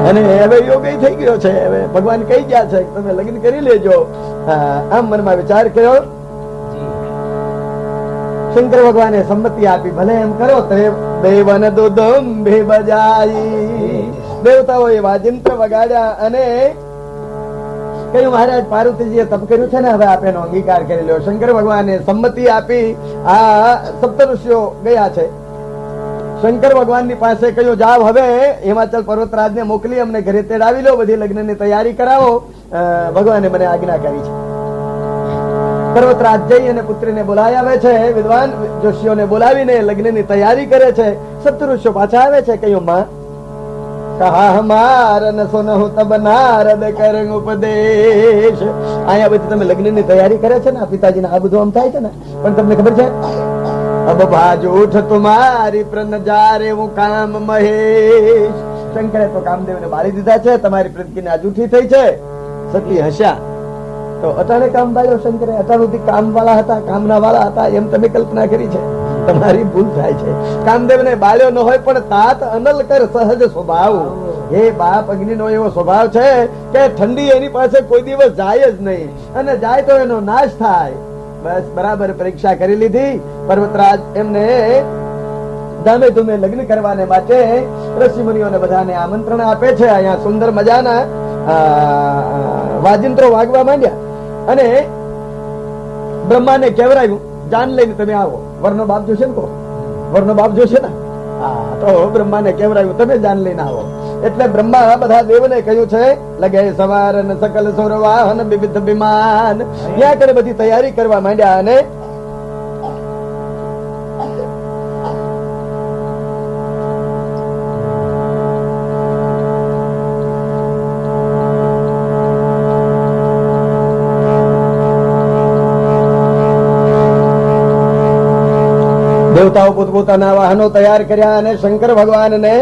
અને હવે યોગ થઈ ગયો છે. હવે ભગવાન કહી ગયા છે તમે લગ્ન કરી લેજો. આમ મનમાં વિચાર કર્યો. શંકર ભગવાને સંમતિ આપી, ભલે એમ કરો. દેવન દુદુંભે બજાઈ, દેવતાઓએ વાજિંત્ર વગાડ્યા અને કહ્યું મહારાજ પાર્વતીજીએ તપ કર્યું છે ને, હવે આપ એનો અંગીકાર કરી લ્યો. શંકર ભગવાને સંમતિ આપી. આ સપ્ત ઋષિઓ ગયા છે શંકર ભગવાન ની પાસે. કહ્યું જાવ હવે હિમાચલ પર્વતરાજ ને મોકલી અમને ઘરે તેડાવી લો, બધી લગ્ન ની તૈયારી કરાવો. ભગવાને મને આજ્ઞા કરી છે. પર્વતરાજ જઈ અને પુત્રીને બોલાવી આવે છે. વિદ્વાન જોશીઓને બોલાવીને લગ્ન ની તૈયારી કરે છે. સપ્ત ઋષિઓ પાછા આવે છે. કહ્યું માં કહા હમાર ન સુનહુ તબ નારદ કરંગ ઉપદેશ. અહીંયા બધી તમે લગ્ન ની તૈયારી કરે છે ને, પિતાજીને આ બધું આમ થાય છે ને, પણ તમને ખબર છે અબ બાજુ ઉઠ તુમારી પ્રન જારે હું કામ મહેશ. શંકરે તો કામદેવ ને બાળી દીધા છે, તમારી પ્રતિજ્ઞા જૂઠી થઈ છે. સતી હસ્યા. તો અટાણે કામ બાળ્યો શંકરે. અટાણ સુધી કામ વાળા હતા, કામના વાળા હતા એમ તમે કલ્પના કરી છે. તમારી ભૂલ થાય છે. કામદેવ ને બાળ્યો ન હોય પણ તાત અનલ કર સહજ સ્વભાવ. હે બાપ, અગ્નિ નો એવો સ્વભાવ છે કે ઠંડી એની પાસે કોઈ દિવસ જાય જ નહીં, અને જાય તો એનો નાશ થાય. બસ બરાબર પરીક્ષા કરી લીધી. પર્વતરાજ એમને ધામે ધૂમે લગ્ન કરવાને માટે ઋષિ મુનિઓને બધાને આમંત્રણ આપે છે. અહીંયા સુંદર મજાના વાજિંત્રો વાગવા માંડ્યા અને બ્રહ્માને કેવરાયું જાન લઈને તમે આવો. વરનો બાપ જોશે ને, વરનો બાપ જોશે ને. હા, તો બ્રહ્માને કેવરાયું તમે જાન લઈને આવો. એટલે બ્રહ્મા બધા દેવને કહ્યું છે લગે સવાર સકલ સુર વાહન વિવિધ વિમાન. ત્યાં કરે બધી તૈયારી કરવા માંડ્યા. અને દેવતાઓ પોતપોતાના વાહનો તૈયાર કર્યા અને શંકર ભગવાનને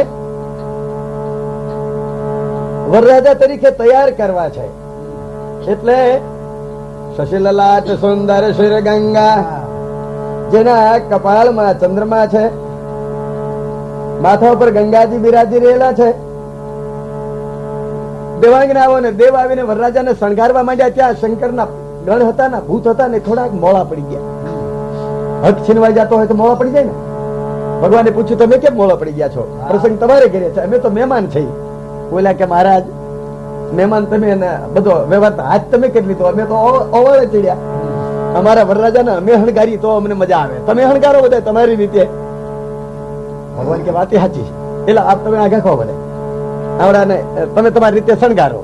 વરરાજા તરીકે તૈયાર કરવા છે. એટલે શશિલલાટ સુંદર શિર ગંગા, જેના કપાળમાં ચંદ્રમા છે, માથા ઉપર ગંગાજી બિરાજી રહેલા છે. દેવાંગનાઓ ને દેવ આવીને વરરાજાને શણગારવા માંડ્યા. ત્યાં શંકરના ગણ હતા ને, ભૂત હતા ને, થોડાક મોડા પડી ગયા. હક છીનવાઈ જતો હોય તો મોડા પડી જાય ને. ભગવાને પૂછ્યું તમે કેમ મોડા પડી ગયા છો? પ્રસંગ તમારે ઘરે છે, અમે તો મહેમાન છીએ. બોલ્યા કે મહારાજ મહેમાન તમે બધો વ્યવહાર હાથ તમે કરી લીધો, અમે તો ઓવળે ચડ્યા. અમારા વરરાજાને અમે હણગારી તો અમને મજા આવે, તમે હણગારો બધા તમારી રીતે. ભગવાન કે વાત સાચી. એટલે આપ તમે આગા ખો બધા આવડાને તમે તમારી રીતે શણગારો.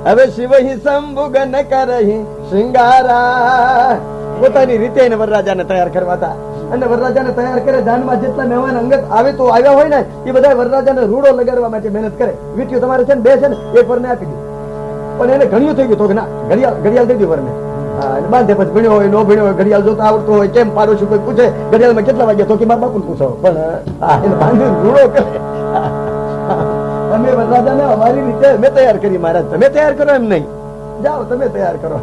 હવે શિવ હિ શંભુગ ન કરહી શૃંગારા. પોતાની રીતે એને વરરાજાને તૈયાર કરવા હતા. અને વરરાજાને તૈયાર કરે. જાનમાં જેટલા મહેમાન અંગત આવે તો આવ્યા હોય ને એ બધા વરરાજાને રૂડો લગાડવા માટે મહેનત કરે. વીટીઓ તમારે છે ને બે છે ને, એક વરને આપી દીધું. પણ એને ઘણિયું થઈ ગયું તો કે ના ઘડિયાળ થઈ ગયું વરને. બાંધે પછી ભણ્યો હોય, નો ભણ્યો હોય, ઘડિયાળ જોતા આવડતું હોય, કેમ પાડો છું કોઈ પૂછે ઘડિયાળમાં કેટલા વાગ્યા તો કે મારા બાપુ પૂછો. પણ એને બાંધી રૂડો કરે. તમે વરરાજાને અમારી રીતે અમે તૈયાર કરી. મહારાજ તમે તૈયાર કરો એમ નહીં, જાઓ તમે તૈયાર કરો.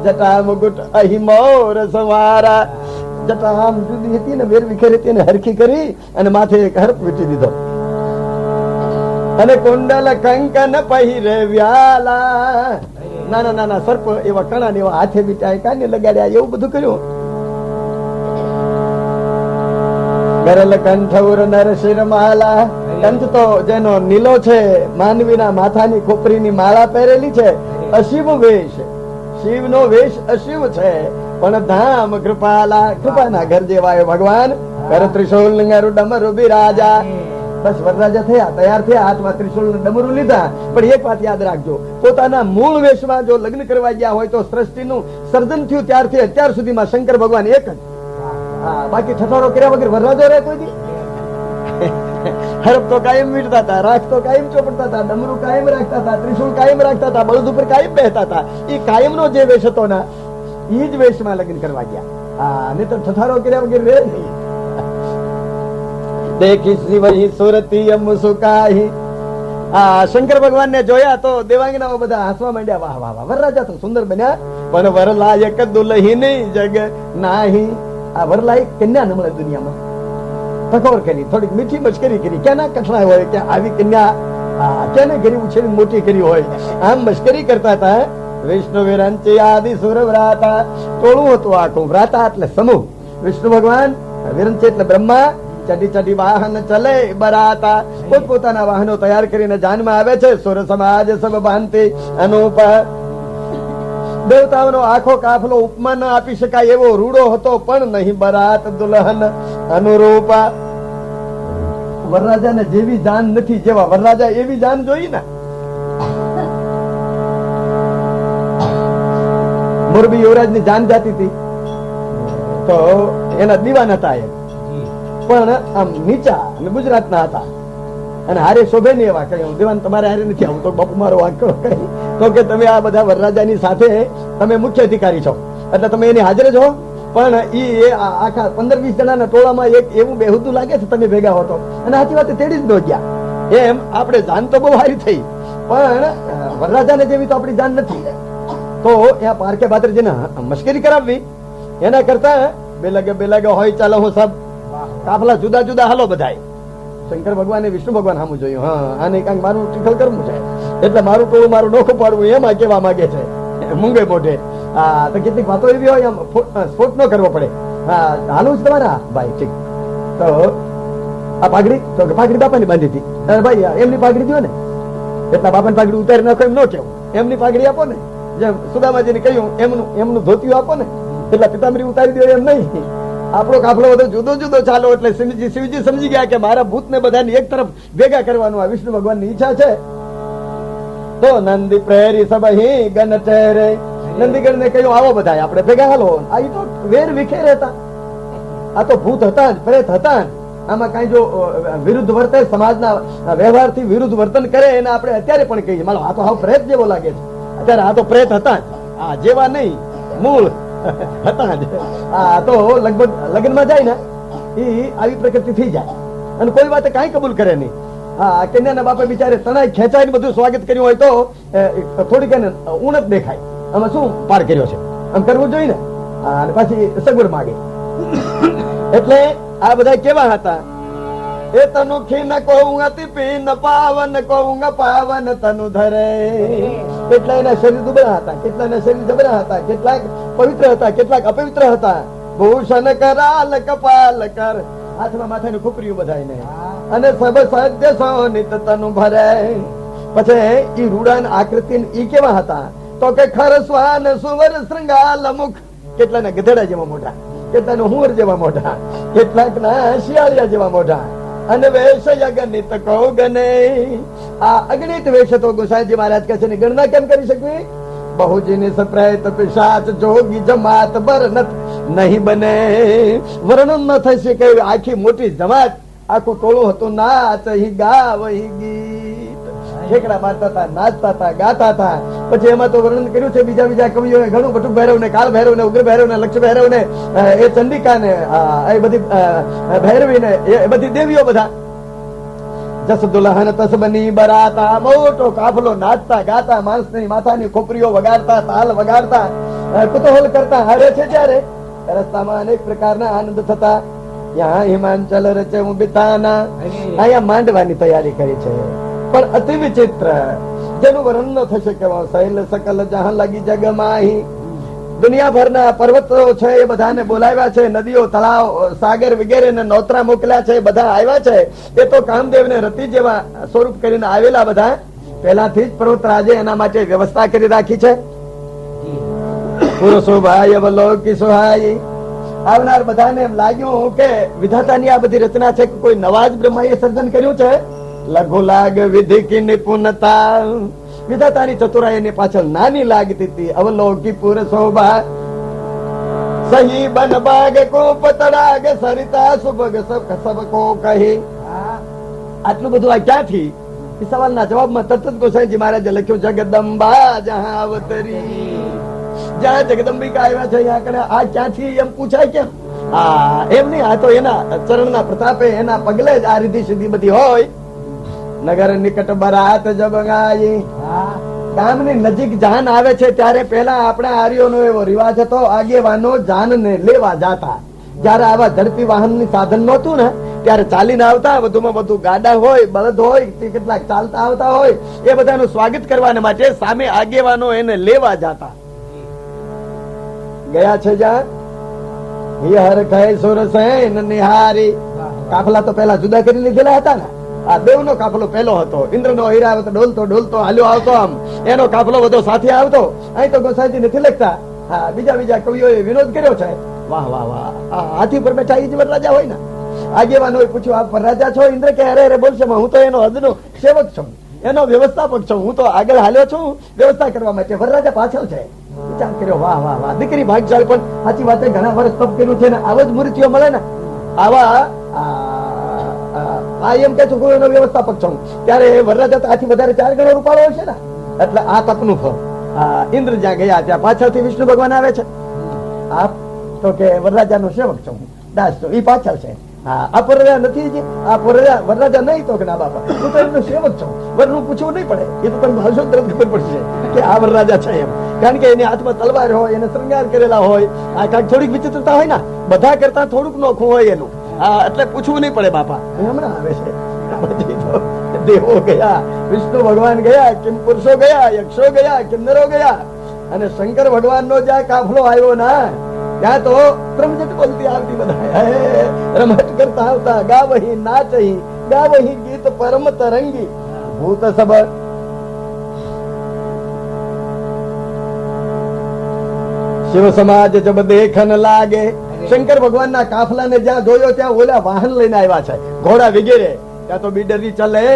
જટા મુગુટ અહી મોર સવારા. જટા આમ જુદી હતી ને, વેર વિખેરી હતી ને, હરખી કરી અને માથે એક હરપ વીટી દીધો. અને કુંડલ કંકન પહેરે વ્યાલા. નાના નાના સર્પ એવા કણા ને એવા હાથે બીટાય કાને લગાડ્યા, એવું બધું કર્યું. ગરલ કંઠૌર નર શિરમાલા. કંઠ તો જેનો નીલો છે, માનવીના માથાની ખોપરીની માળા પહેરેલી છે. અશિવ વેશ, શિવનો વેશ અશિવ છે, પણ ધામ કૃપાલા, કૃપાના ઘર જેવા ભગવાન. કર ત્રિશૂલ ડમરુ બિરાજા. બસ વરરાજા થયા, તૈયાર થયા, હાથમાં ત્રિશૂલ ડમરું લીધા. પણ એક વાત યાદ રાખજો, પોતાના મૂળ વેશમાં જો લગ્ન કરવા ગયા હોય તો સૃષ્ટિનું સર્જન થયું ત્યારથી અત્યાર સુધીમાં શંકર ભગવાન એક જ. બાકી ઠઠોરો કર્યા વગર વરરાજો રહે કોઈ દી? હરપ તો કાયમ વીટતા હતા, રાખ તો કાયમ ચોપડતા હતા, ડમરું કાયમ રાખતા હતા, ત્રિશૂળ કાયમ રાખતા હતા, બળદ ઉપર કાયમ બેસતા હતા. એ કાયમનો જે વેશ હતો ને એ જ વેશમાં લગ્ન કરવા ગયા. નહીં તો ઠઠારો કર્યા વગર રહે નહીં. દેખી શિવહી સુરતી મુસુકાહી. શંકર ભગવાન ને જોયા તો દેવાંગનાઓ બધા હસવા માંડ્યા. વાહ વાહ વાહ, વરરાજા તો સુંદર બન્યા, પણ વરલાયક દુલ્હીની જગ નાહી. આ વરલાયક કન્યા ન મળે દુનિયામાં. ટકોર કરી, થોડીક મીઠી મશ્કરી કરી, ક્યાંના કઠણાય હોય કે આવી કન્યા ક્યાંને ઘરે ઉછેરી મોટી કરી હોય. આમ મશ્કરી કરતા હતા. વિષ્ણુ વિરંચી આદિ સુર વ્રાતા. ટોળું હતું આખું. વ્રાતા એટલે સમૂહ. વિષ્ણુ ભગવાન, વિરંચી એટલે બ્રહ્મા. ચડી ચડી વાહન ચલે બરાતા. પોતપોતાના વાહનો તૈયાર કરીને જાનમાં આવે છે. સુર સમાજ સબ ભાંતિ અનુપ. દેવતાઓનો આખો કાફલો ઉપમા ન આપી શકાય એવો રૂડો હતો, પણ નહીં બરાત દુલ્હન અનુરૂપા. વરરાજાને જેવી જાન નથી, જેવા વરરાજા એવી જાન જોઈ ને. મોરબી યુવરાજની જાન જાતી હતી તો એના દીવાન હતા એ, પણ આમ નીચા અને ગુજરાતના હતા. અને હારે શોભે નહીં એવા. કઈ હું દીવાન તમારે હારે નથી આવું તો બાપુ મારો વાંક કરો. કઈ તો કે તમે આ બધા વરરાજાની સાથે તમે મુખ્ય અધિકારી છો, એટલે તમે એની હાજર જ હો. પણ એ આખા 15-20 જણાના ટોળામાં એક એવું બેહુદું લાગે છે તમે ભેગા હો તો. અને સાચી વાત તેડી જ ન ગયા. એમ આપણે જાન તો બહુ સારી થઈ, પણ વરરાજાને જેવી તો આપણી જાન નથી. તો ત્યાં પારકે ભાત્રજીને મશ્કરી કરાવવી એના કરતા બેલાગે હોય ચાલો હું સબ કાફલા જુદા જુદા હાલો બધાય. શંકર ભગવાન વિષ્ણુ ભગવાન સામું જોયું. આને કાંઈક મારું ટીખલ કરવું છે, એટલે મારું ટોળું મારું નોખું પાડવું એમાં કેવા માંગે છે મૂંગે મોઢે. તો કેટલીક વાતો એવી હોય આમ સ્ફોટ ન કરવો પડે. હાલું જ તમારા ભાઈ ઠીક. તો આ પાઘડી તો પાઘડી બાપાની બાંધી હતી. ભાઈ એમની પાઘડી દો ને, એટલા બાપાની પાઘડી ઉતારી નાખો એમ ન કેવું. એમની પાઘડી આપો ને, જેમ સુદામાજીને કહ્યું એમનું ધોતિયું આપો ને, એટલા પિતાંબરી ઉતારી દો એમ નહીં. આપણો કાફલો બધો જુદો જુદો ચાલો. એટલે શિવજી સમજી ગયા કે મારા ભૂત ને બધાને એક તરફ ભેગા કરવાનું આ વિષ્ણુ ભગવાન ની ઈચ્છા છે. તો નંદી પ્રેરી સબહી ગન ટેરે. નંદીગણ ને કહ્યું આવો બધા આપણે ભેગા હાલો. આ તો વેર વિખેર હતા. આ તો ભૂત હતા જ, પ્રેત હતા જ. આમાં કઈ જો વિરુદ્ધ વર્તે, સમાજના વ્યવહારથી વિરુદ્ધ વર્તન કરે એને આપણે અત્યારે પણ કહીએ માલો આ તો હાવ પ્રેત જેવો લાગે છે. અત્યારે આ તો પ્રેત હતા જ, આ જેવા નહીં, મૂળ હતા જ. આ તો લગભગ લગ્નમાં જાય ને એ આવી પ્રકૃતિ થઈ જાય અને કોઈ વાતે કઈ કબૂલ કરે નહીં. કન્યાના બાપે બિચારે તણાઈ ખેંચાઈને બધું સ્વાગત કર્યું હોય તો થોડીક એને ઉણપ દેખાય. આમાં શું પાર કર્યો છે આમ કરવું જોઈએ ને. અને પાછી સગવડ માગે. એટલે આ બધા કેવા હતા? એ તનુ ખીન કહું અતિ પીન પાવન કહું પાવન તનુ ધરે. કેટલા એના શરીર દુબળા હતા, કેટલા એના શરીર જબરા હતા, કેટલાક પવિત્ર હતા, કેટલાક અપવિત્ર હતા. ભૂષણ કરાલ કપાલ કર. હાથમાં માથાની ખુપરીઓ બધાઈને અને સબ સદ્ય સોનિત તનુ ભરે. પછી ઈ રૂડાન આકૃતિ ઈ કેવા હતા? તો કે ખરસ્વાન સુવર શૃંગાલ મુખ. કેટલાના ગધેડા જેવા મોઢા, કેટલાના હુંવર જેવા મોઢા, કેટલાક ના શિયાળિયા જેવા મોઢા. અને વેશ અગણિત કહો ગને. આ અગણિત વેશ તો ગોસાઈજી મહારાજ કહે છે ને ગણના કેમ કરી શકવી? બહુ જીનિસ પ્રેત પિશાચ જોગી જમાત બરનત નહીં બને. વર્ણન ન થઈ શકે આખી મોટી જમાત, આખું ટોળું હતું. નાચ હી ગાવ હી ગીત. ઠેકડા મારતા હતા, નાચતા હતા, ગાતા હતા. પછી એમાં તો વર્ણન કર્યું છે બીજા બીજા કવિઓએ ઘણું. બટુક ભૈરવ ને, કાલ ભૈરવ ને, ઉગ્ર ભૈરવ ને, લક્ષ્ય ભૈરવ ને, એ ચંડિકા ને, એ બધી ભૈરવી ને, એ બધી દેવીઓ બધા. જસ દુલ્હન તસ બની બરાતા. મોટો કાફલો નાચતા ગાતા, માણસની માથાની ખોપરીઓ વગાડતા, તાલ વગાડતા, કુતૂહલ કરતા હારે છે. ત્યારે રસ્તામાં અનેક પ્રકારના આનંદ થતા. યહાં હિમાંચલ રચે હું બિતાના. અહીંયા માંડવાની તૈયારી કરી છે. પણ અતિ વિચિત્ર, જેનું વર્ણન ન થશે કે શૈલ સકલ જહાં લાગી જગમાહી. દુનિયાભરના પર્વતો છે એ બધાને બોલાવ્યા છે, નદીઓ, તળાવ, સાગર વગેરે ને નોતરા મોકલ્યા છે, બધા આવ્યા છે. એ તો કામદેવ ને રતિ જેવા સ્વરૂપ કરીને આવેલા બધા પહેલાથી જ પર્વતરાજે એના માટે વ્યવસ્થા કરી રાખી છે. પુરુષો ભાઈ અવલોકી સુહાઈ. આવનાર બધાને એમ લાગ્યું કે વિધાતાની આ બધી રચના છે કે કોઈ નવા જ બ્રહ્માએ સર્જન કર્યું છે. લઘુ લાગ વિધિ કી નિપુણતા. વિધાતાની ચતુરાઈ એની પાછળ નાની લાગતી હતી. અવલોકી પુરુષો ભાઈ સહી બન બાગ કો પતડાગ સરિતા સુભગ સબ કો કહી. આટલું બધું આ ક્યાંથી? એ સવાલના જવાબમાં તરત જ ગોસાઈજી મહારાજે લખ્યું જગદંબા જહાં અવતરી. જ્યાં જગદંબિકા આવ્યા છે અહીંયા કણે આ ક્યાંથી એમ પૂછાય કેમ? એમ નહીં, આ તો એના ચરણના પ્રતાપે એના પગલે જ આ રીધિ સિદ્ધિ બધી હોય. નગર નિકટ બરાત જબ ગાઈ. ગામની નજીક જાન આવે છે ત્યારે પહેલા આપણા આર્યોનો એવો રિવાજ હતો, આગેવાનો જાનને લેવા જાતા. જયારે આવા ઝડપી વાહનની સાધન નહોતું ને ત્યારે ચાલીને આવતા, વધુમાં વધુ ગાડા હોય, બળદ હોય, કેટલાક ચાલતા આવતા હોય. એ બધાનું સ્વાગત કરવા માટે સામે આગેવાનો એને લેવા જાતા. ગયા છે જ્યાં હર કહે સુરસેન નિહારી. કાફલા તો પહેલા જુદા કરી લીધેલા હતા ને. આ દેવનો કાફલો પહેલો હતો. ઇન્દ્રનો ઐરાવત ડોલતો ડોલતો હાલ્યો આવતો, આમ એનો કાફલો બધો સાથે આવતો. અહીં તો ગોસાઈજી નથી લખતા, બીજા કવિઓએ વિરોધ કર્યો છે. વાહ વાહ વાહ, હાથી પર બેઠા એ જ વરરાજા હોય ને. આગેવાનોએ પૂછ્યું આપ વરરાજા છો? ઇન્દ્ર કે અરે અરે બોલશે, હું તો એનો હદનો સેવક છું, એનો વ્યવસ્થાપક છું, હું તો આગળ હાલ્યો છું વ્યવસ્થા કરવા માટે, વરરાજા પાછળ છે. વિચાર કર્યો વાહ વાહ વાહ, દીકરી ભાગશાળી. પણ સાચી વાત, ઘણા વર્ષ તપ કર્યું છે ને આવા જ મૂર્તિઓ મળે ને. આવા એમ કે છું એનો વ્યવસ્થાપક છું, ત્યારે વરરાજા તો આથી વધારે 4 ગણો રૂપાળો હોય છે ને. એટલે આ તપનું ફળ. ઇન્દ્ર જ્યાં ગયા ત્યાં પાછળથી વિષ્ણુ ભગવાન આવે છે. આપ તો કે વરરાજાનો સેવક છું, દાસ છું, એ પાછળ છે. આ પરરાજા નથી, આ વરરાજા નહીં તો કે ના બાપા હું તો એમનો સેવક છું. વરનું પૂછવું નહીં પડે, એ તો તમે ભાષો તરત ખબર પડશે કે આ વરરાજા છે એમ. કારણ કે એની હાથમાં તલવાર હોય, એને શૃંગાર કરેલા હોય. આ કાંઈક થોડીક વિચિત્રતા હોય ને, બધા કરતા થોડુંક નોખું હોય એનું. એટલે પૂછવું નહીં પડે બાપા. હમણાં આવે છે દેવો ગયા, વિષ્ણુ ભગવાન ગયા, કિમ પુરુષો ગયા, યક્ષો ગયા, કિન્નરો ગયા, અને શંકર ભગવાન નો જ્યાં કાફલો આવ્યો ના ત્યાં તો ત્રમજટ બોલતી આવતી બધા રમત કરતા આવતા. ગાવહી નાચહી ગાવહી ગીત પરમ તરંગી ભૂત સબ. શિવ સમાજ જબ દેખન લાગે. શંકર ભગવાન ના કાફલા ને જ્યાં જોયો ત્યાં ઓલા વાહન લઈને આવ્યા છે, ઘોડા વગેરે. ત્યાં તો બીડરી ચલે.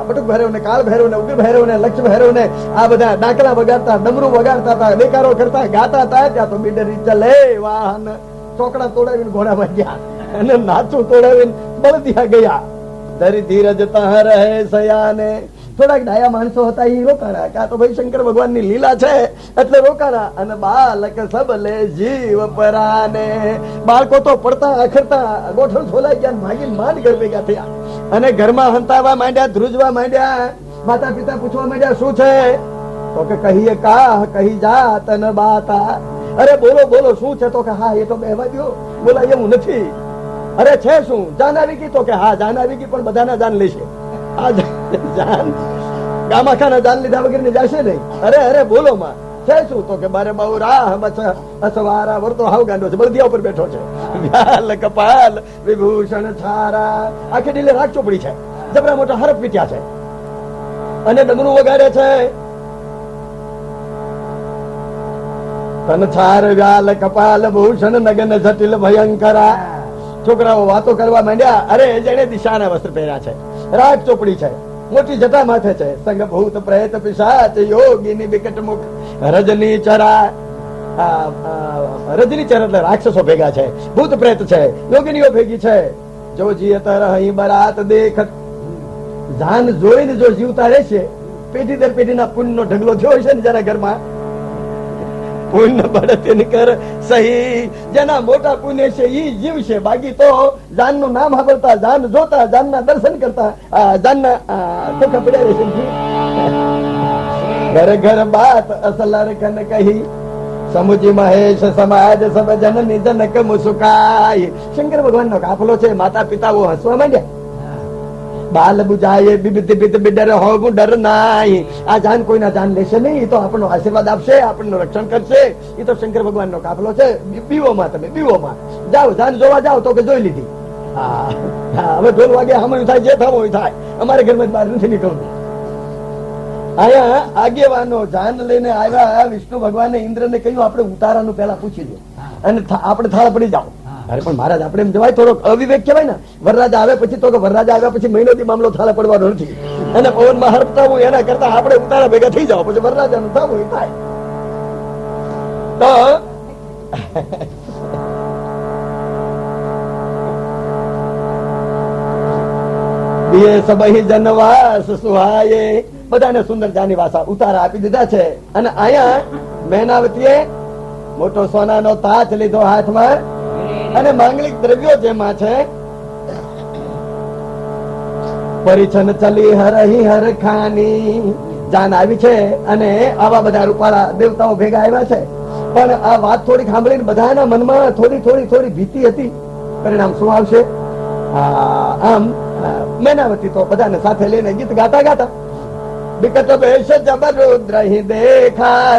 બટુક ભૈરવ ને, કાળ ભૈરવ ને, ઉગ્ર ભૈરવ ને, લક્ષ ભૈરવ ને આ બધા ડાકલા વગાડતા, ડમરું વગાડતા હતા, દેકારો કરતા, ગાતા હતા. ત્યાં તો બીડરી ચલે. વાહન ચોકડા તોડાવીને ઘોડા ભાગ્યા અને નાચું તોડાવીને બળદિયા ગયા. ધરી ધીરજ તહ રહે સયાને. થોડાક ડાયા માણસો હતા એ રોકાણા. કાં તો ભાઈ શંકર ભગવાન ની લીલા છે એટલે રોકાણા. અને બાલક સબ લે જીવ પરાને. બાળકો તો પડતા આખરતા ગોઠણ છોલાઈ ગયા, ભાગીને માંડ ઘર ભેગા થયા અને ઘરમાં હંતાવા માંડ્યા, ધ્રુજવા માંડ્યા. માતા પિતા પૂછવા માંડ્યા શું છે? તો કે કહીએ કાહ કહી જાત ન બાતા. અરે બોલો બોલો શું છે? તો કે હા એ તો બેહવા દો, બોલાય એવું નથી. અરે છે શું? જાન આવી ગઈ? તો કે હા જાન આવી ગઈ, પણ બધાના જાન લેશે. આ જાન ગામાખાના જાન લીધા વગર ને જશે નહીં. અરે અરે બોલો માં છે શું? તો કે બારે બહુ રાહ અસવારા વરતો હાવ ગાંડો છે, બળદિયા ઉપર બેઠો છે. વ્યાલ કપાલ વિભૂષણ છારા. આખી ડીલે રાખ ચોપડી છે, જબરા મોટા હરફ પીટ્યા છે અને ડમરું વગાડે છે. તન છાર વ્યાલ કપાલ ભૂષણ નગન જટિલ ભયંકરા. છોકરાઓ વાતો કરવા માંડ્યા. અરે જેને દિશાના વસ્ત્ર પહેર્યા છે, રાગ ચોપડી છે, મોટી જટા માથે છે. સંગ ભૂત પ્રેત પિશાચ યોગીની વિકટ મુખ રજની ચરા. રજની ચર એટલે રાક્ષસો ભેગા છે, ભૂત પ્રેત છે, યોગીનીઓ ભેગી છે. જો જીએ તરહ બરાત દેખત. જાન જોઈને જો જીવતા રહેશે, પેઢી દર પેઢીના પુણ્યનો ઢગલો થયો છે ને જેના ઘરમાં, પુણ્ય બળત કર સહી. જેના મોટા પુણ્ય છે ઈ જીવ છે. બાકી તો જાન નું નામ સાંભળતા, જાન જોતા, જાન ના દર્શન કરતા, જાન ના ચોખા પડ્યા રહેશે. ઘર ઘર બાત અસલર કન કહી. સમુજી મહેશ સમાજ સબ જનની જનક મુસુકાય. શંકર ભગવાન નો કાફલો છે, માતા પિતાઓ હસવા માંડ્યા. બાલ બુજાય બિબિત બિત બિડર હોવું ડર નાય. આ જાન કોઈના જાન લેશે નહીં, એ તો આપણનો આશીર્વાદ આપશે, આપણનું રક્ષણ કરશે. એ તો શંકર ભગવાન નો કાફલો છે. બીવોમાં તમે બીવોમાં જાઓ, જાન જોવા જાઓ તો કે જોઈ લીધી. હવે ઢોલ વાગે હમણાં થાય, જે થવું હોય થાય. અમારે ઘરમાં બહાર નથી નીકળતું. અહીંયા આગેવાનો જાન લઈને આવ્યા. વિષ્ણુ ભગવાને ઇન્દ્રને કહ્યું આપણે ઉતારાનું પેલા પૂછી દો અને આપણે થાળ પડી જાઓ. અરે પણ મહારાજ આપણે એમ જવાય, થોડોક અવિવેક કહેવાય ને. વરરાજા આવે પછી તો કે વરરાજા આવ્યા પછી મહિનોથી મામલો થાળે પડવાનો નથી અને પવનમાં હરપતા હોય એના કરતા આપણે ઉતારા ભેગા થઈ જાઓ, પછી વરરાજાનું થવું એ થાય. તો સબહી જનવાસ સુહાયે, બધાને સુંદર જાની વાસા ઉતારા આપી દીધા છે. અને અહીંયા મૈનાવતીએ મોટો સોનાનો તાજ લીધો હાથમાં અને માંગલિક દ્રવ્યો જેમાં છે પરિછન ચલી હરહી હરખાની. જાન આવી છે અને આવા બધા રૂપાળા દેવતાઓ ભેગા આવ્યા છે. પણ આ વાત થોડી સાંભળીને બધાના મનમાં થોડી થોડી થોડી ભીતિ હતી. પરિણામ શું આવશે? આમ મૈનાવતી તો બધાને સાથે લઈને ગીત ગાતા ગાતા વિકટ વેશ જબરુદ્ર દેખા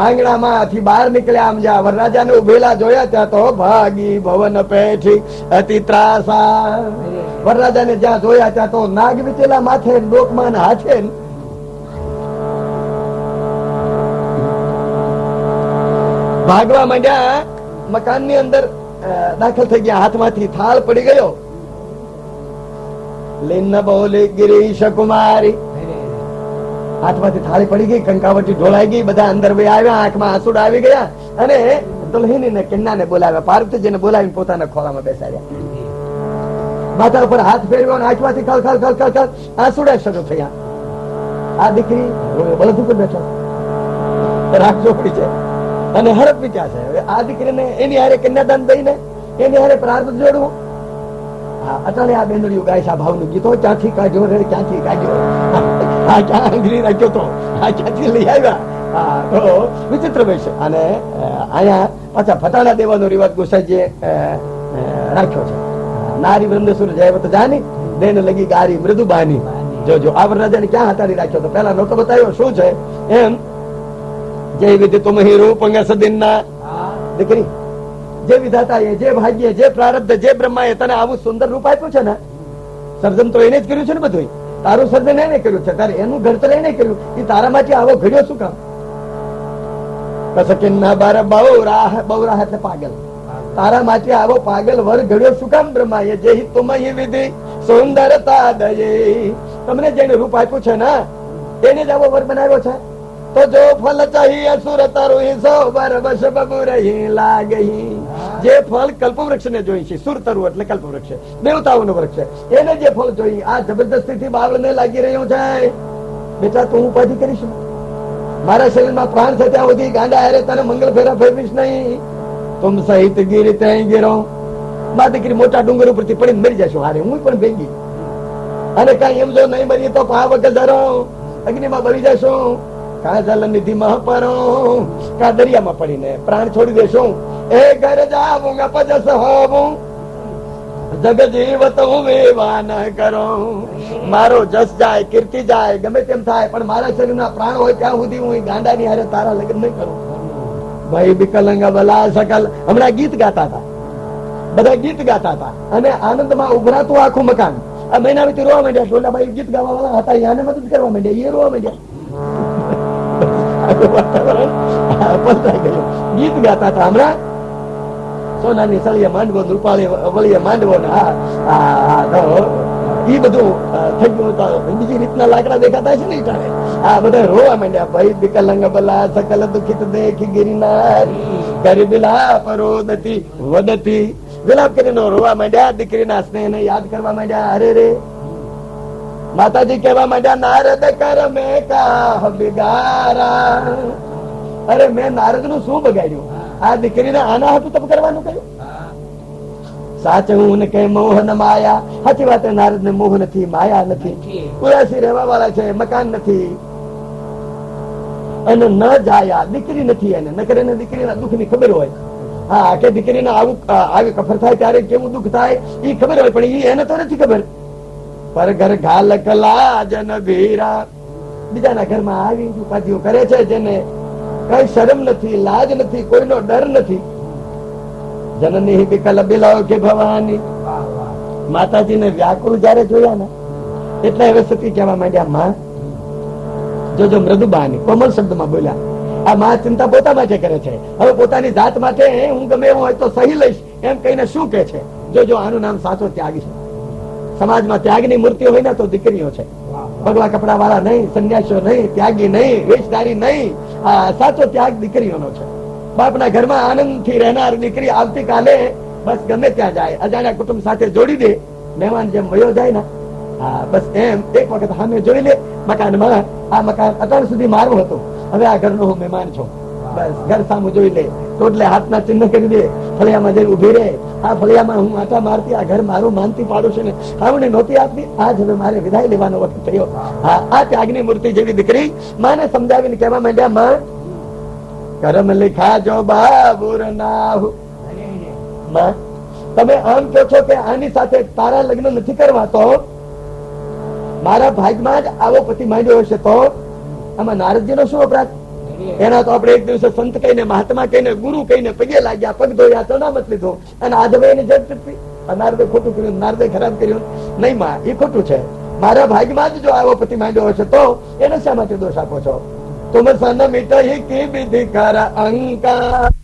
આંગણામાંથી બહાર નીકળ્યા. આમ જ્યાં વરરાજાને ઉભેલા જોયા ત્યાં તો ભાગી ભવન પેઠી અતિ ત્રાસા. વરરાજાને જ્યાં જોયા ત્યાં તો નાગ વિચેલા માથે, લોકમાન હાથે. ભાગવા માંડ્યા. મકાનની અંદર દાખલ થઈ ગયા. હાથમાંથી થાળ પડી ગયો. લીન બોલી ગિરીશ કુમારી. હાથમાંથી થાળી પડી ગઈ, કંકાવટી ઢોળાઈ ગઈ. બધા અંદર આવ્યા, આંખમાં આંસુડા આવી ગયા અને દુલ્હીની ને કન્યાને બોલાવ્યા. પાર્વતીજીને બોલાવીને પોતાના ખોળામાં બેસાડ્યા. માથા ઉપર હાથ ફેરવ્યો અને આંખમાંથી ખલ ખલ ખલ ખલ ખલ આંસુડા શરૂ થયા. આ દીકરી બળદ ઉપર બેઠો રાખ ચોપડી છે અને હડપ વિચાર છે. હવે આ દીકરીને એની હારે કન્યાદાન દઈને એની હારે પ્રાર્થ જોડવું. અટાણે આ બેનડીઓ ગાય છે ભાવનું ગીતો. ક્યાંથી કાઢ્યો રે, ક્યાંથી કાઢ્યો, આ ક્યાં આંગળી રાખ્યો તો, આ ક્યાંથી લઈ આવ્યા. તો વિચિત્ર વિશે. અને અહીંયા પાછા ફટાણા દેવાનો રિવાજ ગોસાઈજીએ રાખ્યો છે. નારી વૃંદસુર જયવત જાની દેન લગી ગારી મૃદુબાની. જોજો આ વરરાજાને ક્યાં હટાડી રાખ્યો તો પેલા નહોતો બતાવ્યો શું છે એમ. જય વિધિ તુમ હી રૂપ સદિનના. દીકરી, જે વિધાતા એ, જે ભાગ્ય, જે પ્રારબ્ધ, જે બ્રહ્મા એ તને આવું સુંદર રૂપ આપ્યું છે ને, સર્જન તો એને જ કર્યું છે ને બધું. તારું સર્જન એને કર્યું છે, તારે એનું ઘડતર એને કર્યું. એ તારા માટે આવો ઘડ્યો શું કામ? બહુરાહ એટલે પાગલ. તારા માટે આવો પાગલ વર ઘડ્યો શું કામ બ્રહ્માએ? જે તુમ વિધિ સુંદરતા દયે. તમને જેને રૂપ આપ્યું છે ને એને જ આવો વર બનાવ્યો છે. તો જો ફલ ચાહીએ સુર તરુ સોબર બસ બબુરહી લાગહી. જે ફળ કલ્પવૃક્ષ ને જોઈ છે, સુર તરુ એટલે કલ્પવૃક્ષ, દેવતાઓનું વૃક્ષ, એને જે ફળ જોઈ આ જબરદસ્તી થી બાવળને લાગી રહ્યું છે. બેટા તું ઉપાધિ કરીશ, મારા શરીરમાં પ્રાણ છે ત્યાં સુધી ગાંડા હારે તને મંગળ ફેરા ફેરવીશ નહીં. તુમ સહિત ગીર ત્યાં ગીરો. મા દીકરી મોટા ડુંગર ઉપરથી પડીને મરી જશો હારે, હું પણ ભેગી. અને કઈ એમ જો નહીં મરીએ તો પાવક ધરો અગ્નિમાં બળી જશો. કા જલ નિધિ માં પરો, કા દરિયામાં પડીને પ્રાણ છોડી દેશું. એ ઘર જાવું પજસ હોવું જગ જીવત હું વેવા ન કરો. મારો જસ જાય, કીર્તિ જાય, ગમે તેમ થાય, પણ મારા શરીરના પ્રાણ હોય ત્યાં સુધી હું ગાંડાની હારે તારા લગ્ન નહીં કરું. ભાઈ વિકલંગ બલા સકલ. હમણાં ગીત ગાતા હતા, બધા ગીત ગાતા હતા અને આનંદમાં ઉભરાતું આખું મકાન. આ મૈનાવતી રોવા માંડ્યા. સોલાભાઈ ગીત ગાવા વાળા હતા, એને મદદ કરવા માંડ્યા, એ રોવા માંડ્યા. ગીત ગાતા હતા હમણાં. સોનાની સળીએ માંડવો, રૂપાળી વળીએ માંડવો, ઈ બધું થઈ ગયું. બીજી રીતના લાકડા દેખાતા છે ને ટાણે. આ બધા રોવા માંડ્યા. ભાઈ વિકલંગ બલા સકલ દુખિત દેખી ગિરનાર કરી વિલાપ રોદતી વદતી. વિલાપ કરીને રોવા માંડ્યા. દીકરીના સ્નેહને યાદ કરવા માંડ્યા. અરે રે માતાજી કહેવા માંડ્યા, નારદ કર મે કા બિગારા. અરે મેં નારદ નું શું બગાડ્યું? આ દીકરીને આના હતું તપ કરવાનું કહ્યું. સાચું કે મોહન માયા. સાચી વાત, નારદ ને મોહ નથી, માયા નથી. ઉદાસી રહેવા વાળા છે, મકાન નથી અને ન જાયા. દીકરી નથી એને, નકર એને દીકરીના દુઃખ ની ખબર હોય. હા, કે દીકરીને આવું આવી કફર થાય ત્યારે કેવું દુઃખ થાય એ ખબર હોય, પણ એને તો નથી ખબર. પર ઘર ઘાલ કલા જન ભીરા. બીજાના ઘરમાં આવી ઉપાધિઓ કરે છે, જેને કઈ શરમ નથી, લાજ નથી, કોઈનો ડર નથી. જનની વિકલ બિલાવ કે ભવાની. માતાજીને વ્યાકુળ જયારે જોયા ને એટલે હવે સતી કહેવા માંડ્યા, માં જો મૃદુબાની કોમલ શબ્દમાં બોલ્યા. આ માં ચિંતા પોતા માટે કરે છે, હવે પોતાની જાત માટે હું ગમે એવું હોય તો સહી લઈશ એમ કહીને શું કે છે. જો આનું નામ સાચો ત્યાગ છે. સમાજમાં ત્યાગની મૂર્તિ હોય ને તો દીકરીઓ છે. પગલા કપડા વાળા નહીં, સંન્યાસીઓ નહીં, ત્યાગી નહીં, વેશધારી નહીં. આ સાચો ત્યાગ દીકરીઓનો છે. બાપના ઘરમાં આનંદથી રહેનાર દીકરી આવતીકાલે બસ ગમે ત્યાં જાય, અજાણ્યા કુટુંબ સાથે જોડી દે. મહેમાન જેમ વયો જાય ને, હા બસ એમ એક વખત સામે જોઈ લે મકાનમાં, આ મકાન અત્યાર સુધી મારું હતું, હવે આ ઘરનો હું મહેમાન છું. બસ ઘર સામું જોઈ લે તો એટલે હાથના ચિહ્ન કરી દે, ફળિયામાં જઈ ઉભી રહે. આ ફળિયામાં હું આટા મારતી, આ ઘર મારું માનતી પાડું છે ને, આવને નહોતી આપતી, આજ હવે મારે વિદાય લેવાનો વખત થયો. હા, આ ત્યાગની મૂર્તિ જેવી દીકરી માને સમજાવીને કહેવા માંડ્યા, માં કરમ લીખા જો બાબુર નાહુ. માં તમે આમ કહો છો કે આની સાથે તારા લગ્ન નથી કરવા, તો મારા ભાગમાં જ આવો પતિ માંડ્યો હશે, તો આમાં નારદજી નો શું અપરાધ? એના તો આપણે એક દિવસે સંત કહીને, મહાત્મા કહીને, ગુરુ કહીને પગે લાગ્યા, પગ ધોયા, ચરણામત લીધો અને આજ હવે એની જડ ચૂકવી. નારદે ખોટું કર્યું, નારદે ખરાબ કર્યું. નહીં માં, એ ખોટું છે. મારા ભાગમાં જ જો આવો પતિ માંડ્યો હશે તો એને શા માટે દોષ આપો છો? તુમ સન મિટહી કી વિધિ કર અંકા.